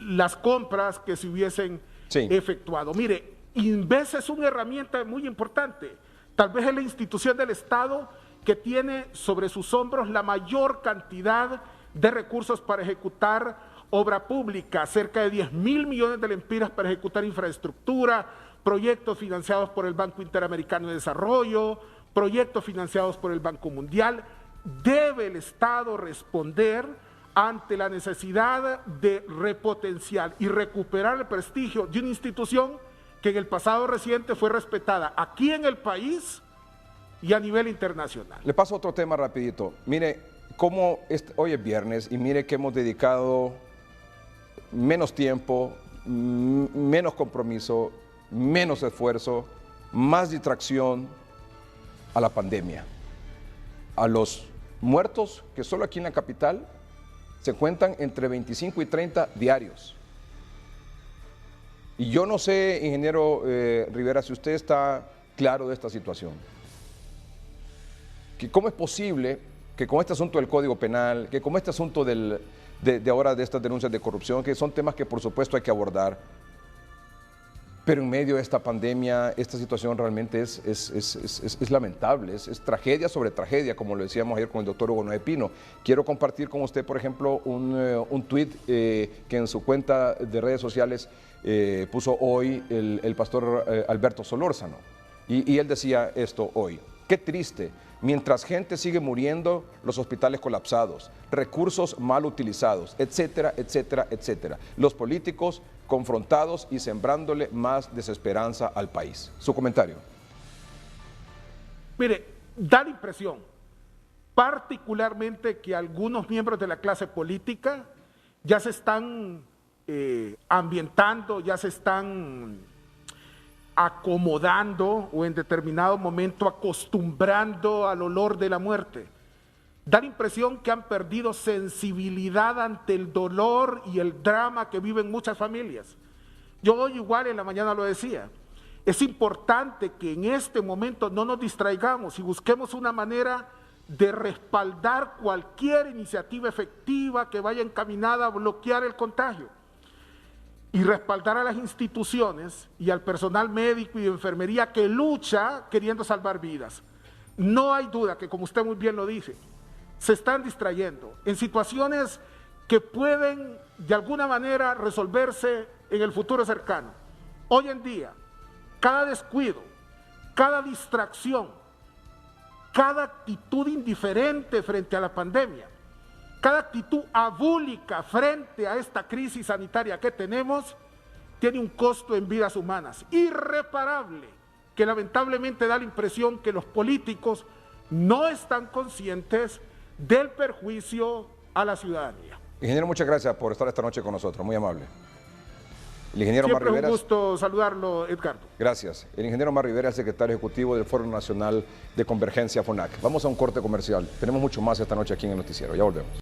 las compras que se hubiesen efectuado. Mire, Inves es una herramienta muy importante, tal vez es la institución del Estado que tiene sobre sus hombros la mayor cantidad de recursos para ejecutar obra pública, cerca de 10.000 millones de lempiras para ejecutar infraestructura, proyectos financiados por el Banco Interamericano de Desarrollo, proyectos financiados por el Banco Mundial. Debe el Estado responder ante la necesidad de repotenciar y recuperar el prestigio de una institución que en el pasado reciente fue respetada aquí en el país y a nivel internacional. Le paso otro tema rapidito. Mire, hoy es viernes y mire que hemos dedicado menos tiempo, menos compromiso, menos esfuerzo, más distracción a la pandemia, a los muertos que solo aquí en la capital se cuentan entre 25 y 30 diarios. Y yo no sé, ingeniero Rivera, si usted está claro de esta situación. Que ¿cómo es posible que con este asunto del Código Penal, que con este asunto de ahora de estas denuncias de corrupción, que son temas que por supuesto hay que abordar, pero en medio de esta pandemia, esta situación realmente es lamentable, es tragedia sobre tragedia, como lo decíamos ayer con el doctor Hugo Noé Pino. Quiero compartir con usted, por ejemplo, un tuit que en su cuenta de redes sociales puso hoy el pastor Alberto Solórzano. Y él decía esto hoy: qué triste, mientras gente sigue muriendo, los hospitales colapsados, recursos mal utilizados, etcétera, etcétera, etcétera. Los políticos confrontados y sembrándole más desesperanza al país. Su comentario. Mire, da la impresión, particularmente que algunos miembros de la clase política ya se están ambientando, ya se están acomodando o en determinado momento acostumbrando al olor de la muerte. Da la impresión que han perdido sensibilidad ante el dolor y el drama que viven muchas familias. Yo hoy igual en la mañana lo decía, Es importante que en este momento no nos distraigamos y busquemos una manera de respaldar cualquier iniciativa efectiva que vaya encaminada a bloquear el contagio y respaldar a las instituciones y al personal médico y de enfermería que lucha queriendo salvar vidas. No hay duda que, como usted muy bien lo dice, se están distrayendo en situaciones que pueden de alguna manera resolverse en el futuro cercano. Hoy en día, cada descuido, cada distracción, cada actitud indiferente frente a la pandemia, cada actitud abúlica frente a esta crisis sanitaria que tenemos, tiene un costo en vidas humanas irreparable, que lamentablemente da la impresión que los políticos no están conscientes del perjuicio a la ciudadanía. Ingeniero, muchas gracias por estar esta noche con nosotros, muy amable. El ingeniero Siempre Omar Rivera. Un gusto saludarlo, Edgardo. Gracias. El ingeniero Omar Rivera, el secretario ejecutivo del Foro Nacional de Convergencia, FONAC. Vamos a un corte comercial. Tenemos mucho más esta noche aquí en el noticiero. Ya volvemos.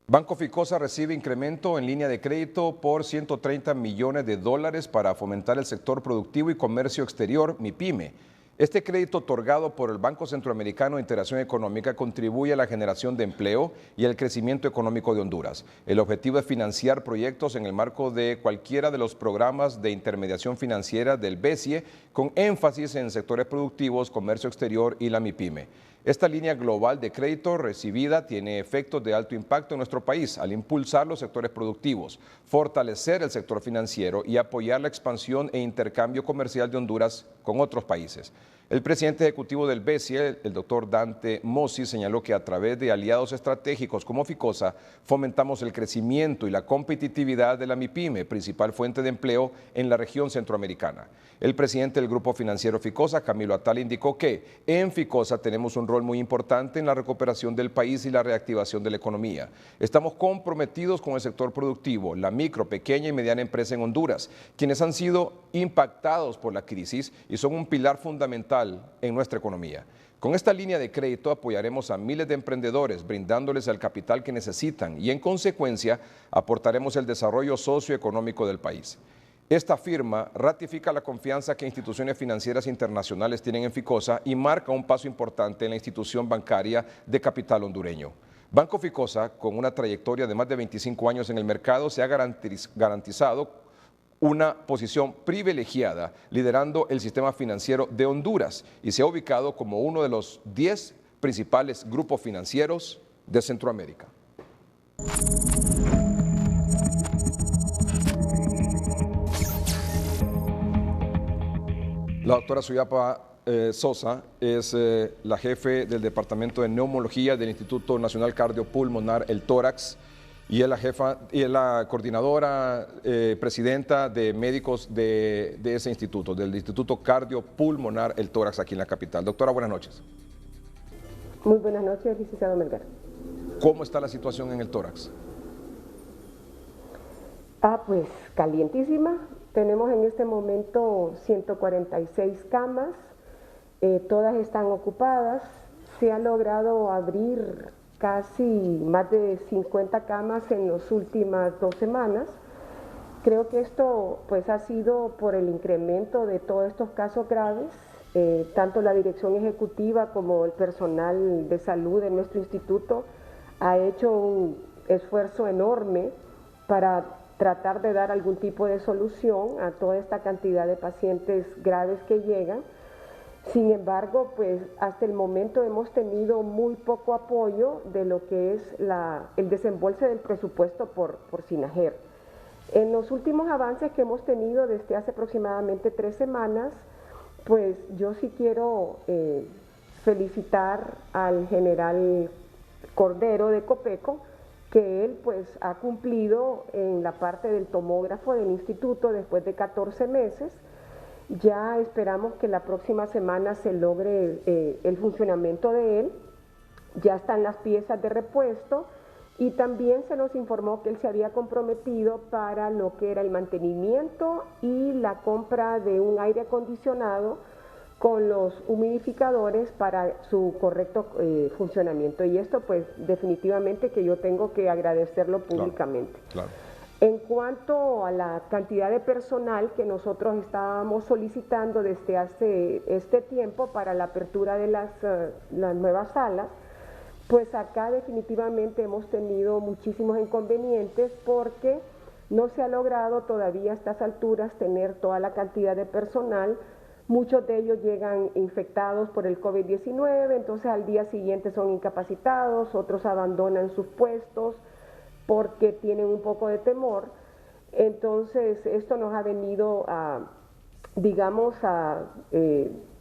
Banco Ficosa recibe incremento en línea de crédito por $130 millones para fomentar el sector productivo y comercio exterior, MIPYME. Este crédito otorgado por el Banco Centroamericano de Integración Económica contribuye a la generación de empleo y al crecimiento económico de Honduras. El objetivo es financiar proyectos en el marco de cualquiera de los programas de intermediación financiera del BESIE, con énfasis en sectores productivos, comercio exterior y la MIPYME. Esta línea global de crédito recibida tiene efectos de alto impacto en nuestro país al impulsar los sectores productivos, fortalecer el sector financiero y apoyar la expansión e intercambio comercial de Honduras con otros países. El presidente ejecutivo del BESIE, el doctor Dante Mossi, señaló que a través de aliados estratégicos como Ficosa fomentamos el crecimiento y la competitividad de la MIPYME, principal fuente de empleo en la región centroamericana. El presidente del grupo financiero Ficosa, Camilo Atala, indicó que en Ficosa tenemos un rol muy importante en la recuperación del país y la reactivación de la economía. Estamos comprometidos con el sector productivo, la micro, pequeña y mediana empresa en Honduras, quienes han sido impactados por la crisis y son un pilar fundamental en nuestra economía. Con esta línea de crédito apoyaremos a miles de emprendedores, brindándoles el capital que necesitan y en consecuencia aportaremos el desarrollo socioeconómico del país. Esta firma ratifica la confianza que instituciones financieras internacionales tienen en Ficosa y marca un paso importante en la institución bancaria de capital hondureño. Banco Ficosa, con una trayectoria de más de 25 años en el mercado, se ha garantizado una posición privilegiada liderando el sistema financiero de Honduras y se ha ubicado como uno de los 10 principales grupos financieros de Centroamérica. La doctora Suyapa Sosa es la jefe del Departamento de Neumología del Instituto Nacional Cardiopulmonar, el Tórax, y es la coordinadora, presidenta de médicos de ese instituto, del Instituto Cardiopulmonar, el Tórax, aquí en la capital. Doctora, buenas noches. Muy buenas noches, licenciado Melgar. ¿Cómo está la situación en el Tórax? Pues calientísima. Tenemos en este momento 146 camas, todas están ocupadas. Se ha logrado abrir casi más de 50 camas en las últimas 2 semanas. Creo que esto pues ha sido por el incremento de todos estos casos graves. Tanto la dirección ejecutiva como el personal de salud de nuestro instituto ha hecho un esfuerzo enorme para tratar de dar algún tipo de solución a toda esta cantidad de pacientes graves que llegan. Sin embargo, pues hasta el momento hemos tenido muy poco apoyo de lo que es el desembolso del presupuesto por SINAGER. En los últimos avances que hemos tenido desde hace aproximadamente 3 semanas, pues yo sí quiero felicitar al general Cordero de Copeco, que él pues ha cumplido en la parte del tomógrafo del instituto después de 14 meses. Ya esperamos que la próxima semana se logre el funcionamiento de él. Ya están las piezas de repuesto y también se nos informó que él se había comprometido para lo que era el mantenimiento y la compra de un aire acondicionado con los humidificadores para su correcto funcionamiento. Y esto pues definitivamente que yo tengo que agradecerlo públicamente. Claro. En cuanto a la cantidad de personal que nosotros estábamos solicitando desde hace este tiempo para la apertura de las nuevas salas, pues acá definitivamente hemos tenido muchísimos inconvenientes porque no se ha logrado todavía a estas alturas tener toda la cantidad de personal. Muchos de ellos llegan infectados por el COVID-19, entonces al día siguiente son incapacitados, otros abandonan sus puestos porque tienen un poco de temor. Entonces esto nos ha venido a, digamos, a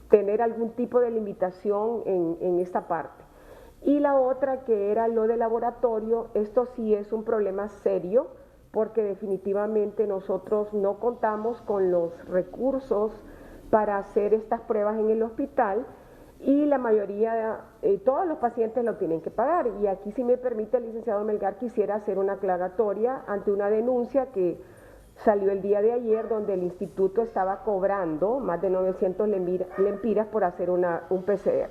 tener algún tipo de limitación en esta parte. Y la otra, que era lo de laboratorio, esto sí es un problema serio porque definitivamente nosotros no contamos con los recursos para hacer estas pruebas en el hospital y la mayoría, todos los pacientes lo tienen que pagar. Y aquí, si me permite, el licenciado Melgar, quisiera hacer una aclaratoria ante una denuncia que salió el día de ayer, donde el instituto estaba cobrando más de 900 lempiras por hacer un PCR.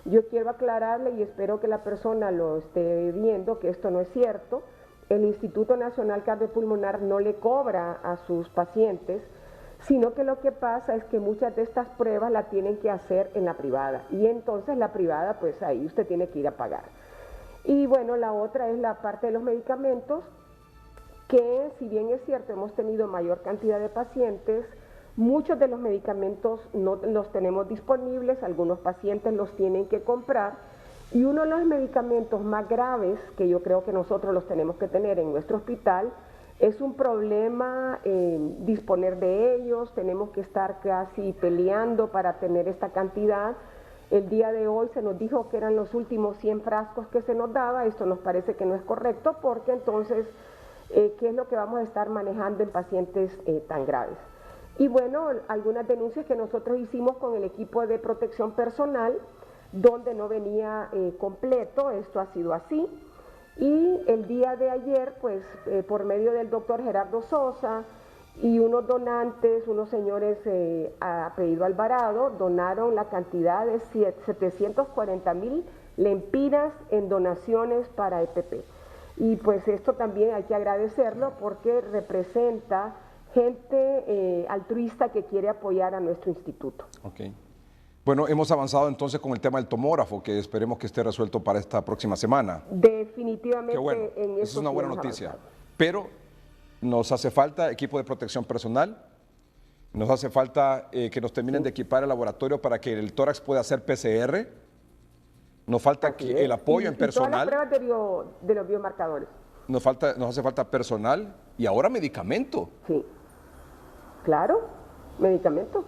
Yo quiero aclararle, y espero que la persona lo esté viendo, que esto no es cierto. El Instituto Nacional Cardiopulmonar no le cobra a sus pacientes, sino que lo que pasa es que muchas de estas pruebas la tienen que hacer en la privada, y entonces la privada, pues ahí usted tiene que ir a pagar. Y bueno, la otra es la parte de los medicamentos, que si bien es cierto hemos tenido mayor cantidad de pacientes, muchos de los medicamentos no los tenemos disponibles, algunos pacientes los tienen que comprar, y uno de los medicamentos más graves que yo creo que nosotros los tenemos que tener en nuestro hospital es un problema disponer de ellos, tenemos que estar casi peleando para tener esta cantidad. El día de hoy se nos dijo que eran los últimos 100 frascos que se nos daba. Esto nos parece que no es correcto, porque entonces, ¿qué es lo que vamos a estar manejando en pacientes tan graves? Y bueno, algunas denuncias que nosotros hicimos con el equipo de protección personal, donde no venía completo, esto ha sido así. Y el día de ayer, pues por medio del doctor Gerardo Sosa y unos donantes, unos señores a apellido Alvarado, donaron la cantidad de 740,000 lempiras en donaciones para EPP. Y pues esto también hay que agradecerlo porque representa gente altruista que quiere apoyar a nuestro instituto. Okay. Bueno, hemos avanzado entonces con el tema del tomógrafo, que esperemos que esté resuelto para esta próxima semana. Definitivamente. Qué bueno, eso es una buena noticia. Pero nos hace falta equipo de protección personal, nos hace falta que nos terminen de equipar el laboratorio para que el tórax pueda hacer PCR, nos falta el apoyo en personal. Y todas las pruebas de los biomarcadores. Nos hace falta personal y ahora medicamento. Sí, claro, medicamento.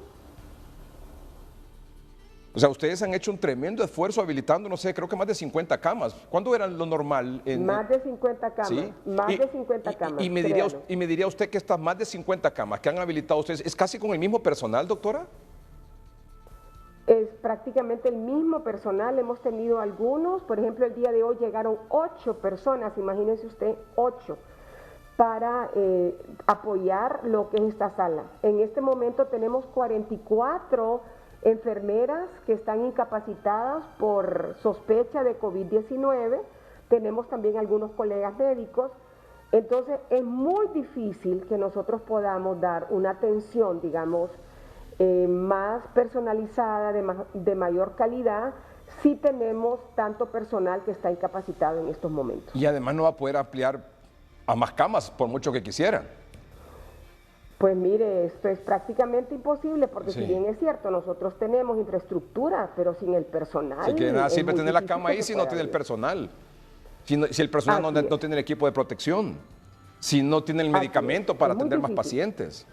O sea, ustedes han hecho un tremendo esfuerzo habilitando, no sé, creo que más de 50 camas. ¿Cuándo era lo normal? Más de 50 camas, ¿sí? De 50 camas. Y me diría usted que estas más de 50 camas que han habilitado ustedes, ¿es casi con el mismo personal, doctora? Es prácticamente el mismo personal, hemos tenido algunos, por ejemplo, el día de hoy llegaron 8 personas, imagínese usted, 8, para apoyar lo que es esta sala. En este momento tenemos 44 enfermeras que están incapacitadas por sospecha de COVID-19, tenemos también algunos colegas médicos, entonces es muy difícil que nosotros podamos dar una atención, digamos, más personalizada, de mayor calidad, si tenemos tanto personal que está incapacitado en estos momentos. Y además no va a poder ampliar a más camas, por mucho que quisieran. Pues mire, esto es prácticamente imposible, porque si bien es cierto, nosotros tenemos infraestructura, pero sin el personal. Así que nada sirve tener la cama ahí si no tiene el personal. Si el personal no tiene el equipo de protección, si no tiene el medicamento para atender más pacientes.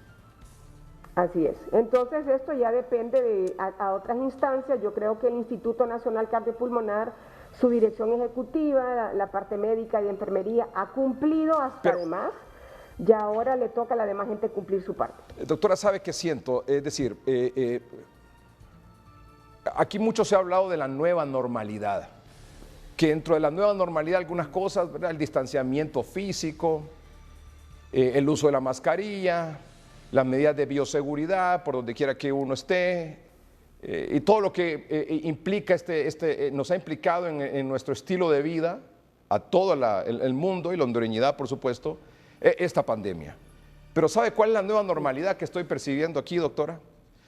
Así es. Entonces esto ya depende de a otras instancias. Yo creo que el Instituto Nacional Cardiopulmonar, su dirección ejecutiva, la parte médica y enfermería, ha cumplido hasta además. Ya ahora le toca a la demás gente cumplir su parte. Doctora, ¿sabe qué siento? Es decir, aquí mucho se ha hablado de la nueva normalidad, que dentro de la nueva normalidad algunas cosas, ¿verdad? El distanciamiento físico, el uso de la mascarilla, las medidas de bioseguridad por donde quiera que uno esté, y todo lo que implica nos ha implicado en nuestro estilo de vida, a todo el mundo y la hondureñidad, por supuesto. esta pandemia. Pero ¿sabe cuál es la nueva normalidad que estoy percibiendo aquí, doctora?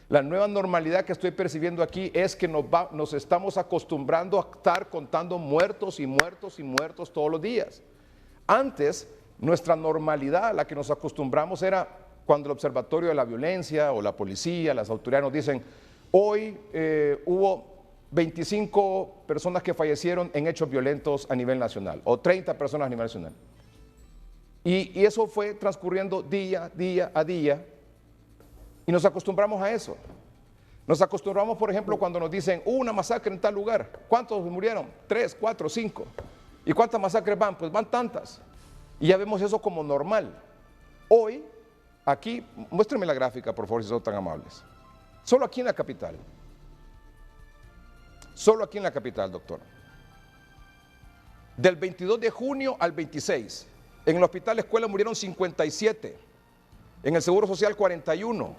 La nueva normalidad que estoy percibiendo aquí es que nos estamos acostumbrando a estar contando muertos y muertos y muertos todos los días. Antes, nuestra normalidad a la que nos acostumbramos era cuando el Observatorio de la Violencia o la policía, las autoridades nos dicen, hoy hubo 25 personas que fallecieron en hechos violentos a nivel nacional o 30 personas a nivel nacional. Y eso fue transcurriendo día a día y nos acostumbramos a eso. Nos acostumbramos, por ejemplo, cuando nos dicen, una masacre en tal lugar. ¿Cuántos murieron? 3, 4, 5. ¿Y cuántas masacres van? Pues van tantas. Y ya vemos eso como normal. Hoy, aquí, muéstrenme la gráfica, por favor, si son tan amables. Solo aquí en la capital. Solo aquí en la capital, doctor. Del 22 de junio al 26, en el Hospital Escuela murieron 57, en el Seguro Social 41,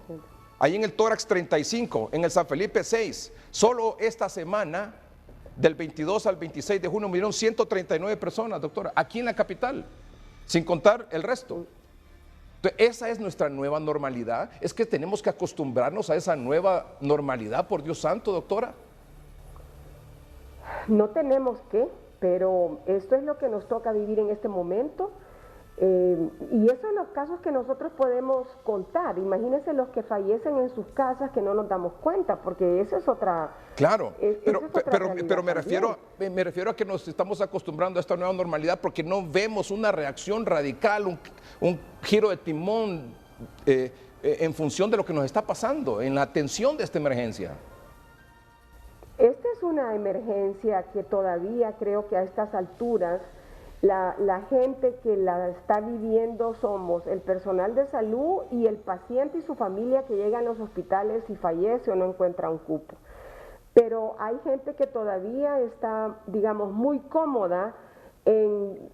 ahí en el Tórax 35, en el San Felipe 6. Solo esta semana, del 22 al 26 de junio, murieron 139 personas, doctora, aquí en la capital, sin contar el resto. Entonces, esa es nuestra nueva normalidad. Es que tenemos que acostumbrarnos a esa nueva normalidad, por Dios santo, doctora. No tenemos que, pero esto es lo que nos toca vivir en este momento. Y esos son los casos que nosotros podemos contar. Imagínense los que fallecen en sus casas que no nos damos cuenta, porque esa es otra. Claro, pero me realidad refiero a que nos estamos acostumbrando a esta nueva normalidad porque no vemos una reacción radical, un giro de timón en función de lo que nos está pasando, en la atención de esta emergencia. Esta es una emergencia que todavía creo que a estas alturas la gente que la está viviendo somos el personal de salud y el paciente y su familia que llega a los hospitales y fallece o no encuentra un cupo. Pero hay gente que todavía está, digamos, muy cómoda en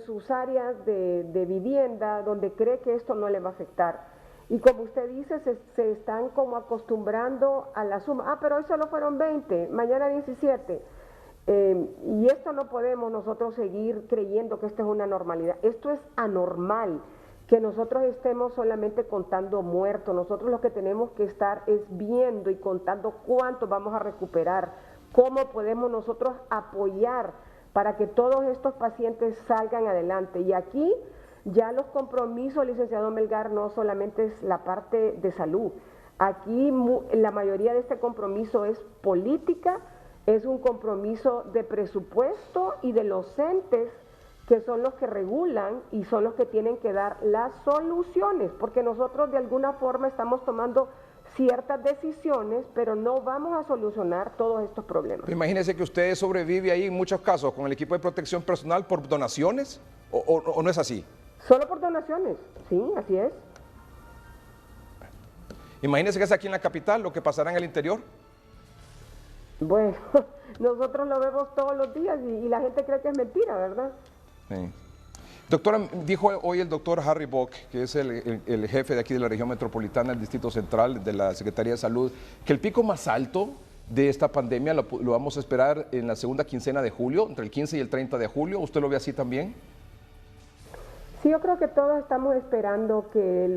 sus áreas de vivienda donde cree que esto no le va a afectar. Y como usted dice, se están como acostumbrando a la suma. Pero hoy solo fueron 20, mañana 17. Y esto no podemos nosotros seguir creyendo que esto es una normalidad. Esto es anormal, que nosotros estemos solamente contando muertos. Nosotros lo que tenemos que estar es viendo y contando cuánto vamos a recuperar, cómo podemos nosotros apoyar para que todos estos pacientes salgan adelante. Y aquí ya los compromisos, licenciado Melgar, no solamente es la parte de salud. Aquí la mayoría de este compromiso es política, es un compromiso de presupuesto y de los entes que son los que regulan y son los que tienen que dar las soluciones, porque nosotros de alguna forma estamos tomando ciertas decisiones, pero no vamos a solucionar todos estos problemas. Imagínese que usted sobrevive ahí en muchos casos con el equipo de protección personal por donaciones, ¿o no es así? Solo por donaciones, sí, así es. Imagínese que es aquí en la capital, lo que pasará en el interior. Bueno, nosotros lo vemos todos los días y la gente cree que es mentira, ¿verdad? Sí. Doctora, dijo hoy el doctor Harry Bock, que es el jefe de aquí de la región metropolitana del Distrito Central de la Secretaría de Salud, que el pico más alto de esta pandemia lo vamos a esperar en la segunda quincena de julio, entre el 15 y el 30 de julio. ¿Usted lo ve así también? Sí, yo creo que todos estamos esperando que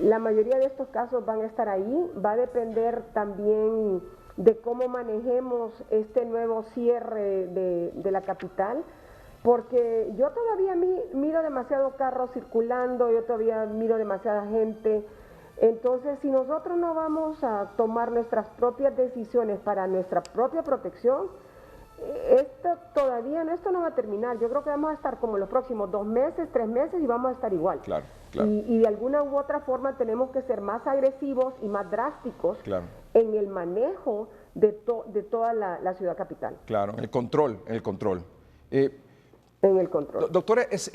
la mayoría de estos casos van a estar ahí. Va a depender también de cómo manejemos este nuevo cierre de la capital, porque yo todavía miro demasiado carros circulando, yo todavía miro demasiada gente. Entonces, si nosotros no vamos a tomar nuestras propias decisiones para nuestra propia protección, esto no va a terminar. Yo creo que vamos a estar como los próximos 2 meses, 3 meses y vamos a estar igual. Claro. Y de alguna u otra forma tenemos que ser más agresivos y más drásticos en el manejo de toda la ciudad capital. Claro, el control. En el control. Doctora, ¿es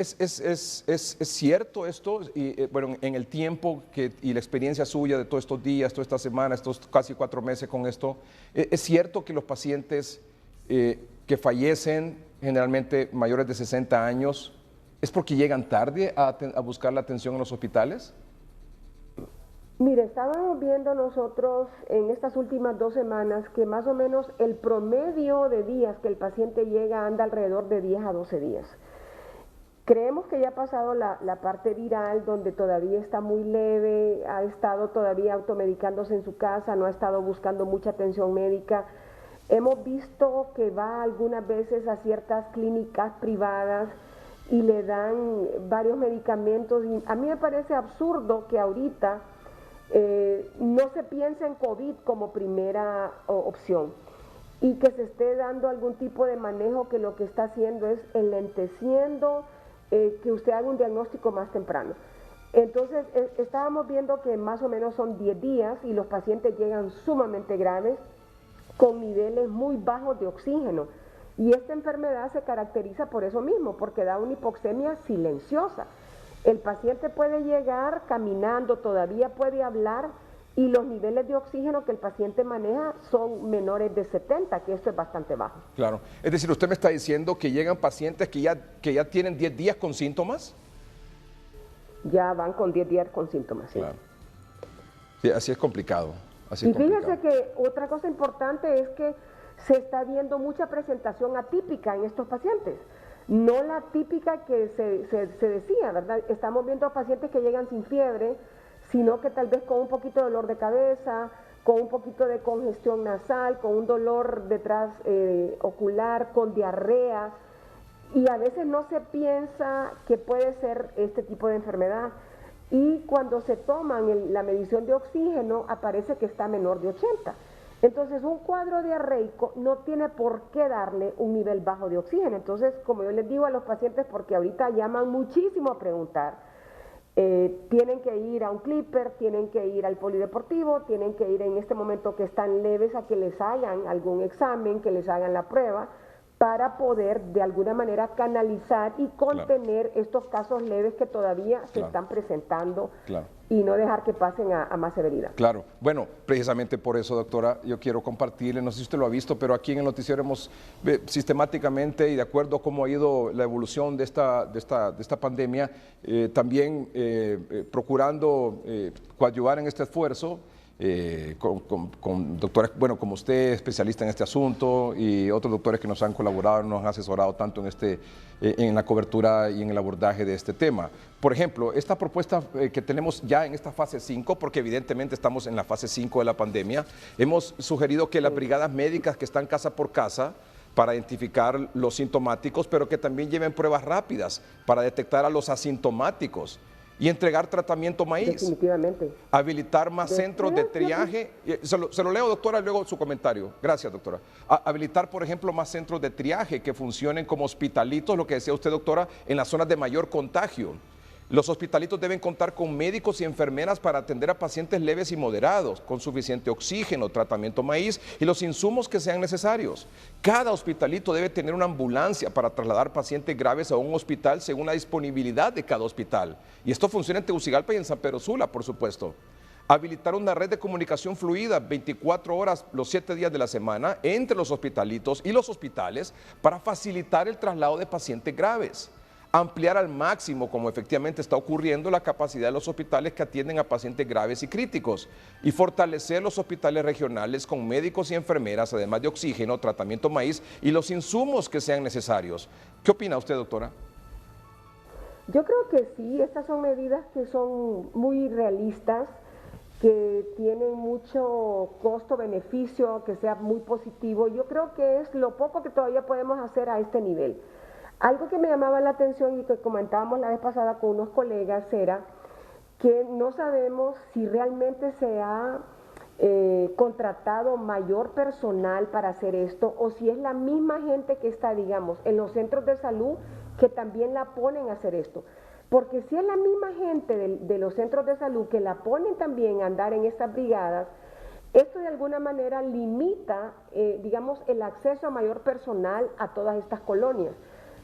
cierto esto? Y, bueno, en el tiempo y la experiencia suya de todos estos días, toda esta semana, estos casi 4 meses con esto, ¿es cierto que los pacientes que fallecen, generalmente mayores de 60 años, es porque llegan tarde a buscar la atención en los hospitales? Mire, estábamos viendo nosotros en estas últimas 2 semanas que más o menos el promedio de días que el paciente llega anda alrededor de 10 a 12 días. Creemos que ya ha pasado la parte viral, donde todavía está muy leve, ha estado todavía automedicándose en su casa, no ha estado buscando mucha atención médica. Hemos visto que va algunas veces a ciertas clínicas privadas y le dan varios medicamentos. Y a mí me parece absurdo que ahorita no se piense en COVID como primera opción y que se esté dando algún tipo de manejo que lo que está haciendo es enlenteciendo que usted haga un diagnóstico más temprano. Entonces, estábamos viendo que más o menos son 10 días y los pacientes llegan sumamente graves con niveles muy bajos de oxígeno. Y esta enfermedad se caracteriza por eso mismo, porque da una hipoxemia silenciosa. El paciente puede llegar caminando, todavía puede hablar, y los niveles de oxígeno que el paciente maneja son menores de 70, que esto es bastante bajo. Claro. Es decir, usted me está diciendo que llegan pacientes que ya tienen 10 días con síntomas. Ya van con 10 días con síntomas, sí. Claro. Sí, así es complicado. Y fíjese que otra cosa importante es que se está viendo mucha presentación atípica en estos pacientes. No la típica que se decía, ¿verdad? Estamos viendo pacientes que llegan sin fiebre, sino que tal vez con un poquito de dolor de cabeza, con un poquito de congestión nasal, con un dolor detrás ocular, con diarrea, y a veces no se piensa que puede ser este tipo de enfermedad. Y cuando se toman la medición de oxígeno, aparece que está menor de 80. Entonces, un cuadro diarreico no tiene por qué darle un nivel bajo de oxígeno. Entonces, como yo les digo a los pacientes, porque ahorita llaman muchísimo a preguntar, tienen que ir a un clipper, tienen que ir al polideportivo, tienen que ir en este momento que están leves a que les hagan algún examen, que les hagan la prueba, para poder de alguna manera canalizar y contener estos casos leves que todavía se están presentando y no dejar que pasen a más severidad. Claro. Bueno, precisamente por eso, doctora, yo quiero compartirle, no sé si usted lo ha visto, pero aquí en el noticiero hemos sistemáticamente y de acuerdo a cómo ha ido la evolución de esta pandemia, también procurando coadyuvar en este esfuerzo, con doctores, bueno, como usted, especialista en este asunto, y otros doctores que nos han colaborado, nos han asesorado tanto en la cobertura y en el abordaje de este tema. Por ejemplo, esta propuesta que tenemos ya en esta fase 5, porque evidentemente estamos en la fase 5 de la pandemia, hemos sugerido que las brigadas médicas que están casa por casa para identificar los sintomáticos, pero que también lleven pruebas rápidas para detectar a los asintomáticos y entregar tratamiento maíz. Definitivamente. Habilitar más centros de triaje. Se lo leo, doctora, luego su comentario. Gracias, doctora. Habilitar, por ejemplo, más centros de triaje que funcionen como hospitalitos, lo que decía usted, doctora, en las zonas de mayor contagio. Los hospitalitos deben contar con médicos y enfermeras para atender a pacientes leves y moderados, con suficiente oxígeno, tratamiento maíz y los insumos que sean necesarios. Cada hospitalito debe tener una ambulancia para trasladar pacientes graves a un hospital según la disponibilidad de cada hospital. Y esto funciona en Tegucigalpa y en San Pedro Sula, por supuesto. Habilitar una red de comunicación fluida 24 horas los 7 días de la semana entre los hospitalitos y los hospitales para facilitar el traslado de pacientes graves. Ampliar al máximo, como efectivamente está ocurriendo, la capacidad de los hospitales que atienden a pacientes graves y críticos y fortalecer los hospitales regionales con médicos y enfermeras, además de oxígeno, tratamiento maíz y los insumos que sean necesarios. ¿Qué opina usted, doctora? Yo creo que sí, estas son medidas que son muy realistas, que tienen mucho costo-beneficio, que sea muy positivo. Yo creo que es lo poco que todavía podemos hacer a este nivel. Algo que me llamaba la atención y que comentábamos la vez pasada con unos colegas era que no sabemos si realmente se ha contratado mayor personal para hacer esto o si es la misma gente que está, digamos, en los centros de salud que también la ponen a hacer esto. Porque si es la misma gente de los centros de salud que la ponen también a andar en estas brigadas, esto de alguna manera limita, digamos, el acceso a mayor personal a todas estas colonias.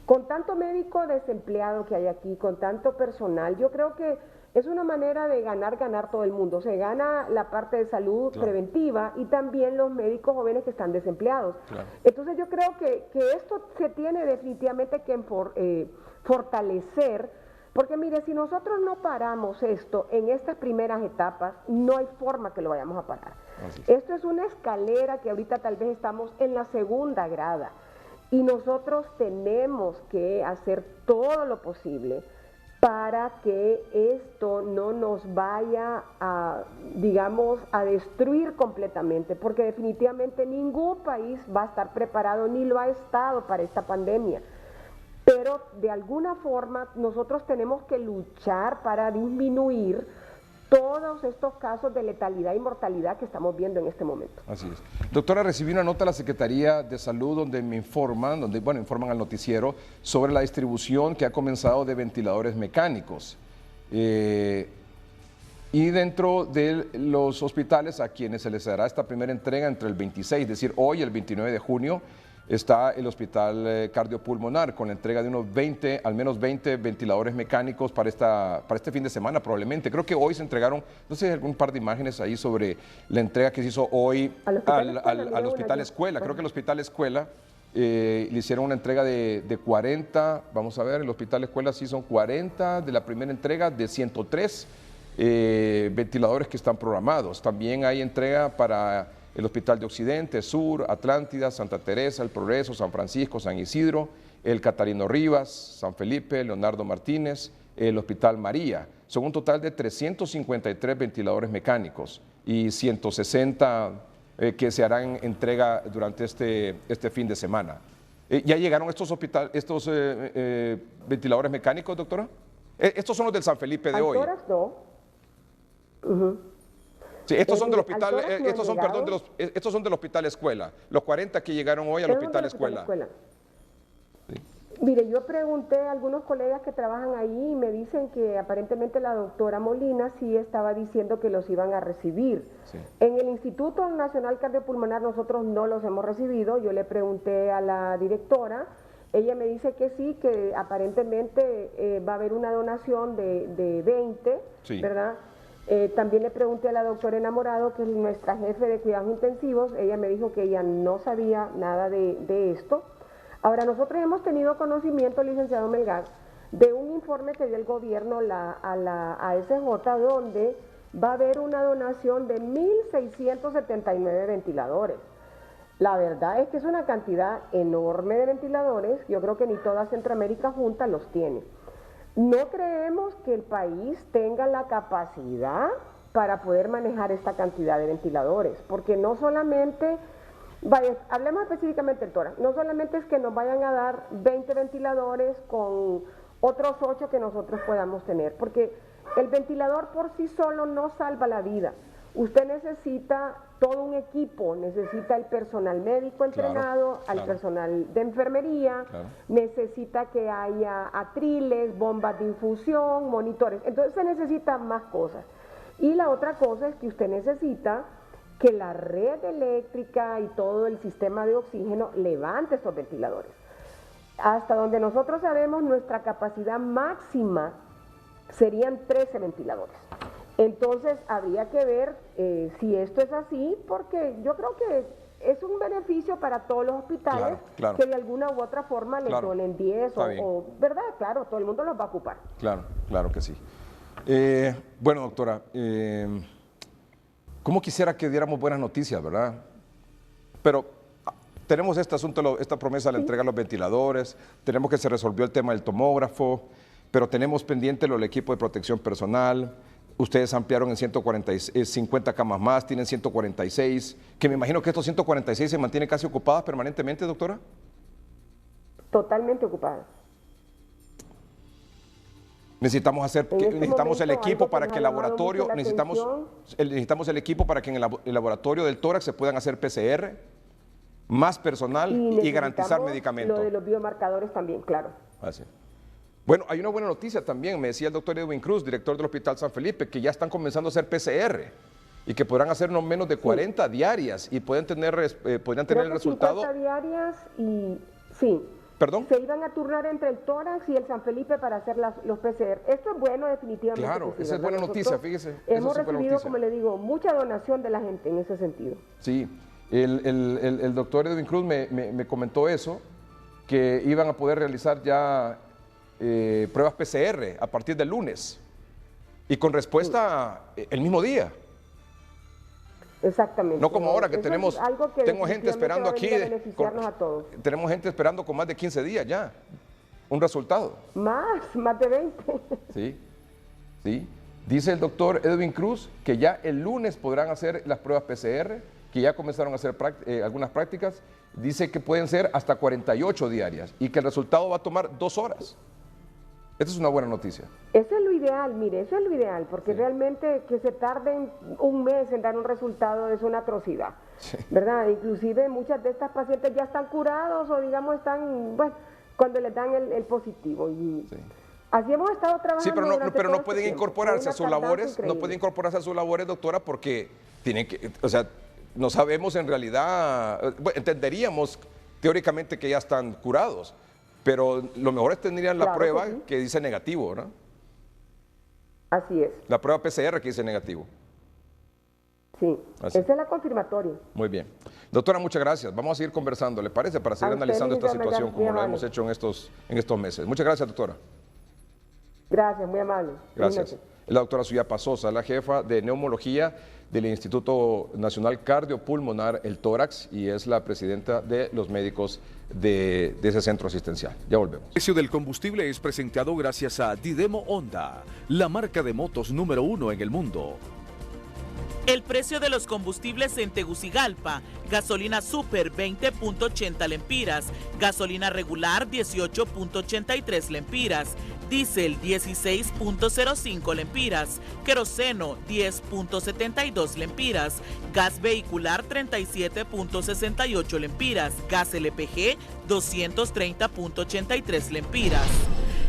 Con tanto médico desempleado que hay aquí, con tanto personal, yo creo que es una manera de ganar todo el mundo. Se gana la parte de salud preventiva y también los médicos jóvenes que están desempleados. Entonces yo creo que esto se tiene definitivamente que fortalecer, porque mire, si nosotros no paramos esto en estas primeras etapas, no hay forma que lo vayamos a parar. Esto es una escalera que ahorita tal vez estamos en la segunda grada. Y nosotros tenemos que hacer todo lo posible para que esto no nos vaya a, digamos, a destruir completamente, porque definitivamente ningún país va a estar preparado ni lo ha estado para esta pandemia. Pero de alguna forma nosotros tenemos que luchar para disminuir todos estos casos de letalidad y mortalidad que estamos viendo en este momento. Así es. Doctora, recibí una nota de la Secretaría de Salud donde me informan, informan al noticiero sobre la distribución que ha comenzado de ventiladores mecánicos. Y dentro de los hospitales a quienes se les dará esta primera entrega entre el 26, es decir, hoy el 29 de junio, está el Hospital Cardiopulmonar con la entrega de unos 20, al menos 20 ventiladores mecánicos para este fin de semana probablemente. Creo que hoy se entregaron, no sé, algún par de imágenes ahí sobre la entrega que se hizo hoy al Hospital Escuela. Creo que el Hospital Escuela le hicieron una entrega de 40, vamos a ver, el Hospital Escuela sí son 40 de la primera entrega de 103 ventiladores que están programados. También hay entrega para el Hospital de Occidente, Sur, Atlántida, Santa Teresa, El Progreso, San Francisco, San Isidro, el Catarino Rivas, San Felipe, Leonardo Martínez, el Hospital María. Son un total de 353 ventiladores mecánicos y 160 que se harán entrega durante este fin de semana. ¿Ya llegaron estos ventiladores mecánicos, doctora? Estos son los del San Felipe de hoy. No. Sí, estos son del hospital, estos son del Hospital Escuela, los 40 que llegaron hoy al Hospital Escuela. Sí. Mire, yo pregunté a algunos colegas que trabajan ahí y me dicen que aparentemente la doctora Molina sí estaba diciendo que los iban a recibir. Sí. En el Instituto Nacional Cardiopulmonar nosotros no los hemos recibido. Yo le pregunté a la directora, ella me dice que sí, que aparentemente va a haber una donación de 20, sí, ¿verdad? También le pregunté a la doctora Enamorado, que es nuestra jefe de cuidados intensivos, ella me dijo que ella no sabía nada de esto. Ahora, nosotros hemos tenido conocimiento, licenciado Melgar, de un informe que dio el gobierno a la ASJ, donde va a haber una donación de 1.679 ventiladores. La verdad es que es una cantidad enorme de ventiladores, yo creo que ni toda Centroamérica junta los tiene. No creemos que el país tenga la capacidad para poder manejar esta cantidad de ventiladores, porque no solamente, hablemos específicamente del tórax, no solamente es que nos vayan a dar 20 ventiladores con otros 8 que nosotros podamos tener, porque el ventilador por sí solo no salva la vida. Usted necesita todo un equipo, necesita el personal médico entrenado, al personal de enfermería, necesita que haya atriles, bombas de infusión, monitores, entonces se necesitan más cosas. Y la otra cosa es que usted necesita que la red eléctrica y todo el sistema de oxígeno levante estos ventiladores. Hasta donde nosotros sabemos, nuestra capacidad máxima serían 13 ventiladores. Entonces habría que ver si esto es así, porque yo creo que es un beneficio para todos los hospitales que de alguna u otra forma les donen 10 o ¿verdad? Claro, todo el mundo los va a ocupar. Claro que sí. Bueno, doctora, ¿cómo quisiera que diéramos buenas noticias, verdad? Pero tenemos este asunto, esta promesa de la entrega de los ventiladores, tenemos que se resolvió el tema del tomógrafo, pero tenemos pendiente el equipo de protección personal. Ustedes ampliaron en 50 camas más, tienen 146, que me imagino que estos 146 se mantienen casi ocupadas permanentemente, doctora. Totalmente ocupadas. Necesitamos el equipo para que el laboratorio, necesitamos el equipo para que en el laboratorio del tórax se puedan hacer PCR, más personal y garantizar medicamentos. Lo de los biomarcadores también, claro. Así. Bueno, hay una buena noticia también, me decía el doctor Edwin Cruz, director del Hospital San Felipe, que ya están comenzando a hacer PCR y que podrán hacer no menos de 40 diarias y podrían tener el resultado. 50 diarias y sí. ¿Perdón? Se iban a turnar entre el tórax y el San Felipe para hacer los PCR. Esto es bueno definitivamente. Claro, esa es buena noticia, fíjese. Hemos recibido, como le digo, mucha donación de la gente en ese sentido. Sí, el doctor Edwin Cruz me comentó eso, que iban a poder realizar ya pruebas PCR a partir del lunes y con respuesta el mismo día. Exactamente. No como ahora que Eso es tenemos, algo que tengo gente esperando aquí, beneficiarnos a todos. tenemos gente esperando con más de 15 días ya, un resultado. Más de 20. Sí, sí. Dice el doctor Edwin Cruz que ya el lunes podrán hacer las pruebas PCR, que ya comenzaron a hacer algunas prácticas. Dice que pueden ser hasta 48 diarias y que el resultado va a tomar 2 horas. Esta es una buena noticia. Eso es lo ideal, mire, eso es lo ideal, porque realmente que se tarden un mes en dar un resultado es una atrocidad, ¿verdad? Inclusive muchas de estas pacientes ya están curados o digamos están, bueno, cuando les dan el positivo. Y así hemos estado trabajando. Sí, pero no pueden tiempo. incorporarse a sus labores, no pueden incorporarse a sus labores, doctora, porque tienen que, o sea, no sabemos en realidad, bueno, entenderíamos teóricamente que ya están curados, pero lo mejor es tendrían la prueba que dice negativo, ¿no? Así es. La prueba PCR que dice negativo. Sí, así. Esa es la confirmatoria. Muy bien. Doctora, muchas gracias. Vamos a seguir conversando, ¿le parece? Para seguir analizando esta situación como lo hemos hecho en estos meses. Muchas gracias, doctora. Gracias, muy amable. Gracias. La doctora Suyapa Sosa, la jefa de neumología del Instituto Nacional Cardiopulmonar, el Tórax, y es la presidenta de los médicos de ese centro asistencial. Ya volvemos. El precio del combustible es presentado gracias a Didemo Honda, la marca de motos número 1 en el mundo. El precio de los combustibles en Tegucigalpa: gasolina super 20.80 lempiras, gasolina regular 18.83 lempiras, diésel 16.05 lempiras, queroseno 10.72 lempiras, gas vehicular 37.68 lempiras, gas LPG 230.83 lempiras.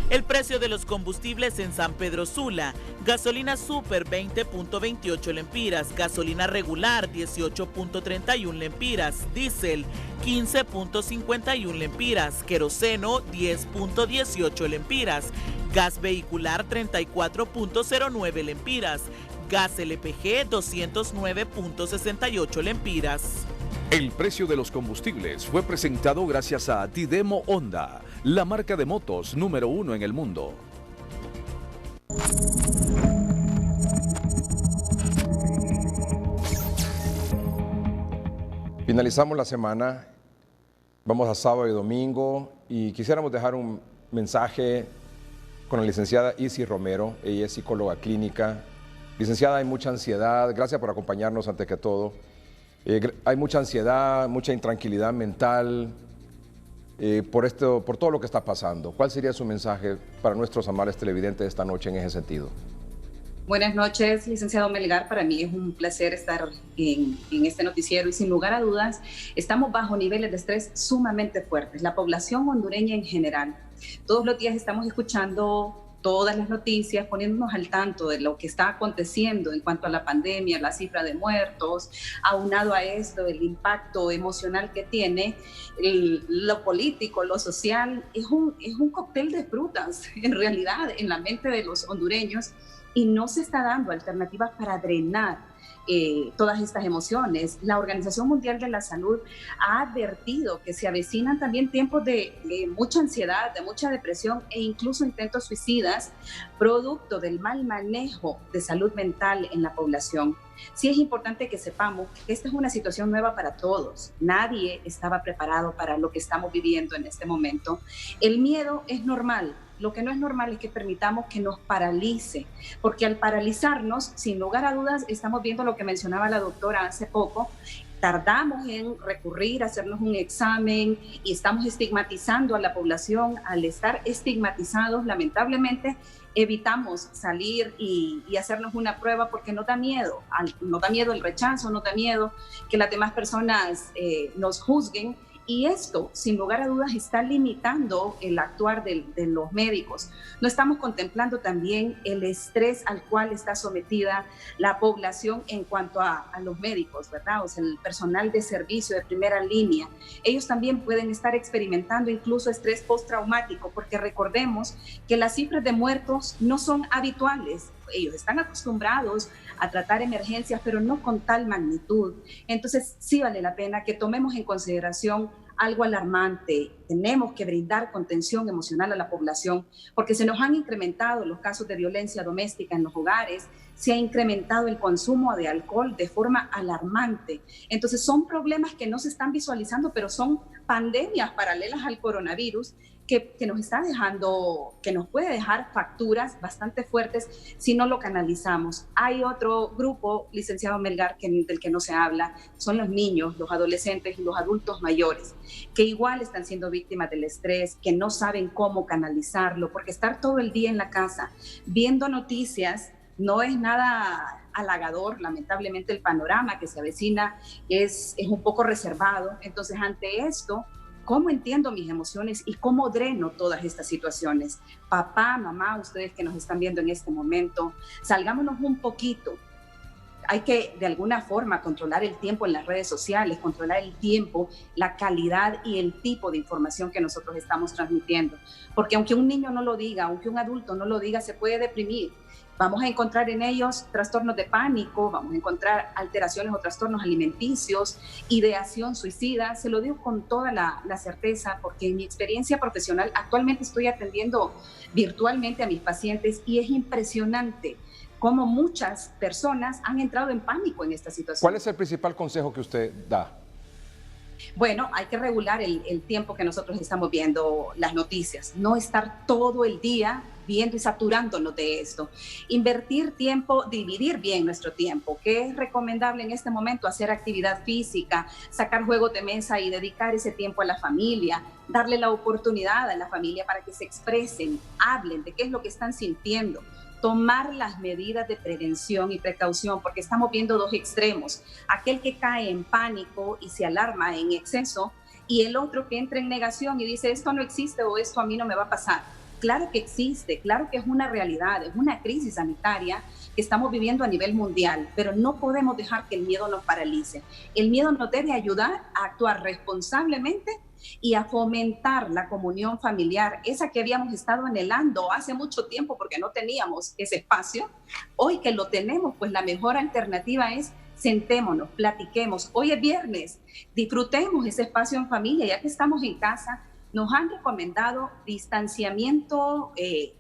El precio de los combustibles en San Pedro Sula: gasolina super 20.28 lempiras, gasolina regular 18.31 lempiras, diésel 15.51 lempiras, queroseno 10.18 lempiras, gas vehicular 34.09 lempiras, gas LPG 209.68 lempiras. El precio de los combustibles fue presentado gracias a Didemo Honda, la marca de motos número 1 en el mundo. Finalizamos la semana, vamos a sábado y domingo y quisiéramos dejar un mensaje con la licenciada Isi Romero. Ella es psicóloga clínica. Licenciada, hay mucha ansiedad, gracias por acompañarnos ante que todo. Hay mucha ansiedad, mucha intranquilidad mental por todo lo que está pasando. ¿Cuál sería su mensaje para nuestros amables televidentes esta noche en ese sentido? Buenas noches, licenciado Melgar. Para mí es un placer estar en este noticiero y sin lugar a dudas estamos bajo niveles de estrés sumamente fuertes. La población hondureña en general. Todos los días estamos escuchando todas las noticias, poniéndonos al tanto de lo que está aconteciendo en cuanto a la pandemia, la cifra de muertos, aunado a esto, el impacto emocional que tiene, lo político, lo social, es un cóctel de frutas, en realidad, en la mente de los hondureños, y no se está dando alternativas para drenar todas estas emociones. La Organización Mundial de la Salud ha advertido que se avecinan también tiempos de mucha ansiedad, de mucha depresión e incluso intentos suicidas, producto del mal manejo de salud mental en la población. Sí es importante que sepamos que esta es una situación nueva para todos. Nadie estaba preparado para lo que estamos viviendo en este momento. El miedo es normal. Lo que no es normal es que permitamos que nos paralice, porque al paralizarnos, sin lugar a dudas, estamos viendo lo que mencionaba la doctora hace poco, tardamos en recurrir a hacernos un examen y estamos estigmatizando a la población. Al estar estigmatizados, lamentablemente, evitamos salir y hacernos una prueba porque nos da miedo. Nos da miedo el rechazo, nos da miedo que las demás personas nos juzguen. Y esto, sin lugar a dudas, está limitando el actuar de los médicos. No estamos contemplando también el estrés al cual está sometida la población en cuanto a los médicos, ¿verdad? O sea, el personal de servicio de primera línea. Ellos también pueden estar experimentando incluso estrés postraumático, porque recordemos que las cifras de muertos no son habituales. Ellos están acostumbrados a tratar emergencias, pero no con tal magnitud. Entonces, sí vale la pena que tomemos en consideración algo alarmante. Tenemos que brindar contención emocional a la población porque se nos han incrementado los casos de violencia doméstica en los hogares, se ha incrementado el consumo de alcohol de forma alarmante. Entonces son problemas que no se están visualizando, pero son pandemias paralelas al coronavirus que nos está dejando, que nos puede dejar facturas bastante fuertes si no lo canalizamos. Hay otro grupo, licenciado Melgar, del que no se habla, son los niños, los adolescentes y los adultos mayores, que igual están siendo víctimas del estrés, que no saben cómo canalizarlo, porque estar todo el día en la casa viendo noticias no es nada halagador. Lamentablemente el panorama que se avecina es un poco reservado. Entonces, ante esto, ¿cómo entiendo mis emociones y cómo dreno todas estas situaciones? Papá, mamá, ustedes que nos están viendo en este momento, salgámonos un poquito. Hay que, de alguna forma, controlar el tiempo en las redes sociales, controlar el tiempo, la calidad y el tipo de información que nosotros estamos transmitiendo. Porque aunque un niño no lo diga, aunque un adulto no lo diga, se puede deprimir. Vamos a encontrar en ellos trastornos de pánico, vamos a encontrar alteraciones o trastornos alimenticios, ideación suicida. Se lo digo con toda la certeza, porque en mi experiencia profesional actualmente estoy atendiendo virtualmente a mis pacientes y es impresionante cómo muchas personas han entrado en pánico en esta situación. ¿Cuál es el principal consejo que usted da? Bueno, hay que regular el tiempo que nosotros estamos viendo las noticias, no estar todo el día viendo y saturándonos de esto. Invertir tiempo, dividir bien nuestro tiempo, que es recomendable en este momento hacer actividad física, sacar juegos de mesa y dedicar ese tiempo a la familia, darle la oportunidad a la familia para que se expresen, hablen de qué es lo que están sintiendo, tomar las medidas de prevención y precaución, porque estamos viendo dos extremos, aquel que cae en pánico y se alarma en exceso, y el otro que entra en negación y dice esto no existe o esto a mí no me va a pasar. Claro que existe, claro que es una realidad, es una crisis sanitaria que estamos viviendo a nivel mundial, pero no podemos dejar que el miedo nos paralice. El miedo nos debe ayudar a actuar responsablemente y a fomentar la comunión familiar, esa que habíamos estado anhelando hace mucho tiempo porque no teníamos ese espacio. Hoy que lo tenemos, pues la mejor alternativa es sentémonos, platiquemos. Hoy es viernes, disfrutemos ese espacio en familia, ya que estamos en casa. Nos han recomendado distanciamiento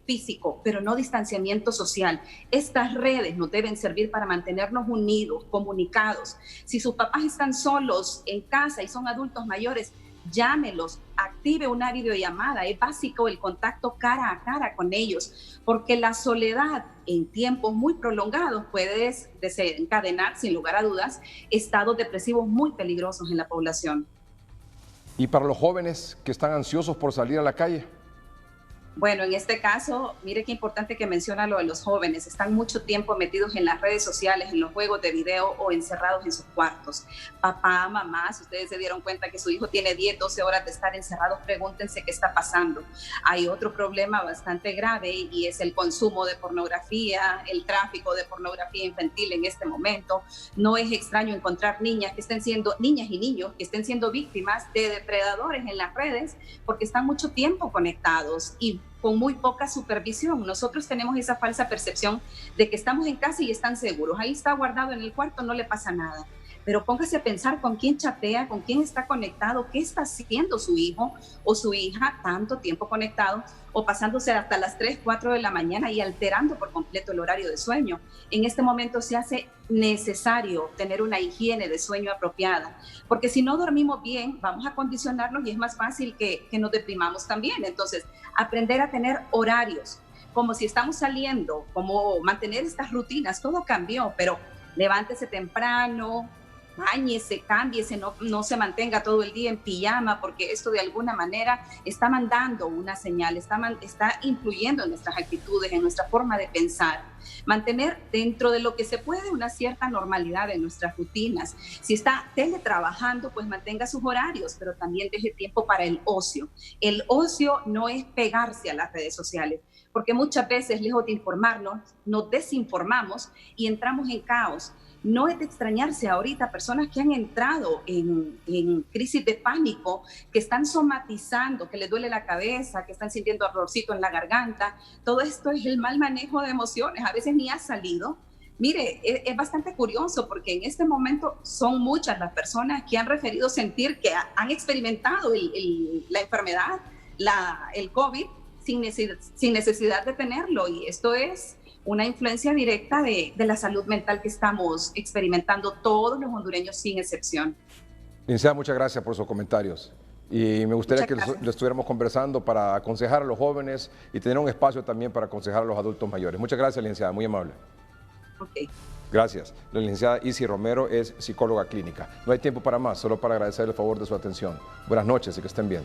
físico, pero no distanciamiento social. Estas redes nos deben servir para mantenernos unidos, comunicados. Si sus papás están solos en casa y son adultos mayores, llámelos, active una videollamada. Es básico el contacto cara a cara con ellos, porque la soledad en tiempos muy prolongados puede desencadenar, sin lugar a dudas, estados depresivos muy peligrosos en la población. ¿Y para los jóvenes que están ansiosos por salir a la calle? Bueno, en este caso, mire qué importante que menciona lo de los jóvenes. Están mucho tiempo metidos en las redes sociales, en los juegos de video o encerrados en sus cuartos. Papá, mamá, si ustedes se dieron cuenta que su hijo tiene 10, 12 horas de estar encerrados, pregúntense qué está pasando. Hay otro problema bastante grave y es el consumo de pornografía, el tráfico de pornografía infantil en este momento. No es extraño encontrar niñas y niños que estén siendo víctimas de depredadores en las redes porque están mucho tiempo conectados y con muy poca supervisión. Nosotros tenemos esa falsa percepción de que estamos en casa y están seguros. Ahí está guardado en el cuarto, no le pasa nada. Pero póngase a pensar con quién chatea, con quién está conectado, qué está haciendo su hijo o su hija tanto tiempo conectado o pasándose hasta las 3, 4 de la mañana y alterando por completo el horario de sueño. En este momento se hace necesario tener una higiene de sueño apropiada, porque si no dormimos bien, vamos a condicionarnos y es más fácil que nos deprimamos también. Entonces, aprender a tener horarios, como si estamos saliendo, como mantener estas rutinas, todo cambió, pero levántese temprano, báñese, cámbiese, no se mantenga todo el día en pijama, porque esto de alguna manera está mandando una señal, está influyendo en nuestras actitudes, en nuestra forma de pensar. Mantener dentro de lo que se puede una cierta normalidad en nuestras rutinas. Si está teletrabajando, pues mantenga sus horarios, pero también deje tiempo para el ocio. El ocio no es pegarse a las redes sociales, porque muchas veces, lejos de informarnos, nos desinformamos y entramos en caos. No es de extrañarse ahorita personas que han entrado en crisis de pánico, que están somatizando, que les duele la cabeza, que están sintiendo ardorcito en la garganta. Todo esto es el mal manejo de emociones. A veces ni ha salido. Mire, es bastante curioso porque en este momento son muchas las personas que han referido sentir que han experimentado la enfermedad, el COVID, sin necesidad de tenerlo. Y esto es una influencia directa de la salud mental que estamos experimentando todos los hondureños sin excepción. Licenciada, muchas gracias por sus comentarios. Y me gustaría que lo estuviéramos conversando para aconsejar a los jóvenes y tener un espacio también para aconsejar a los adultos mayores. Muchas gracias, licenciada, muy amable. Okay. Gracias. La licenciada Isi Romero es psicóloga clínica. No hay tiempo para más, solo para agradecer el favor de su atención. Buenas noches y que estén bien.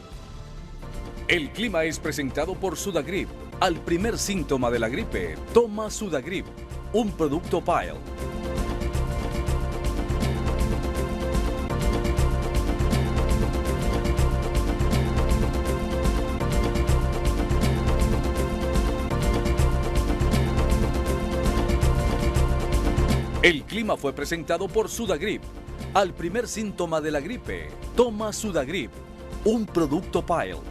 El clima es presentado por Sudagrip. Al primer síntoma de la gripe, toma Sudagrip, un producto Pile. El clima fue presentado por Sudagrip. Al primer síntoma de la gripe, toma Sudagrip, un producto Pile.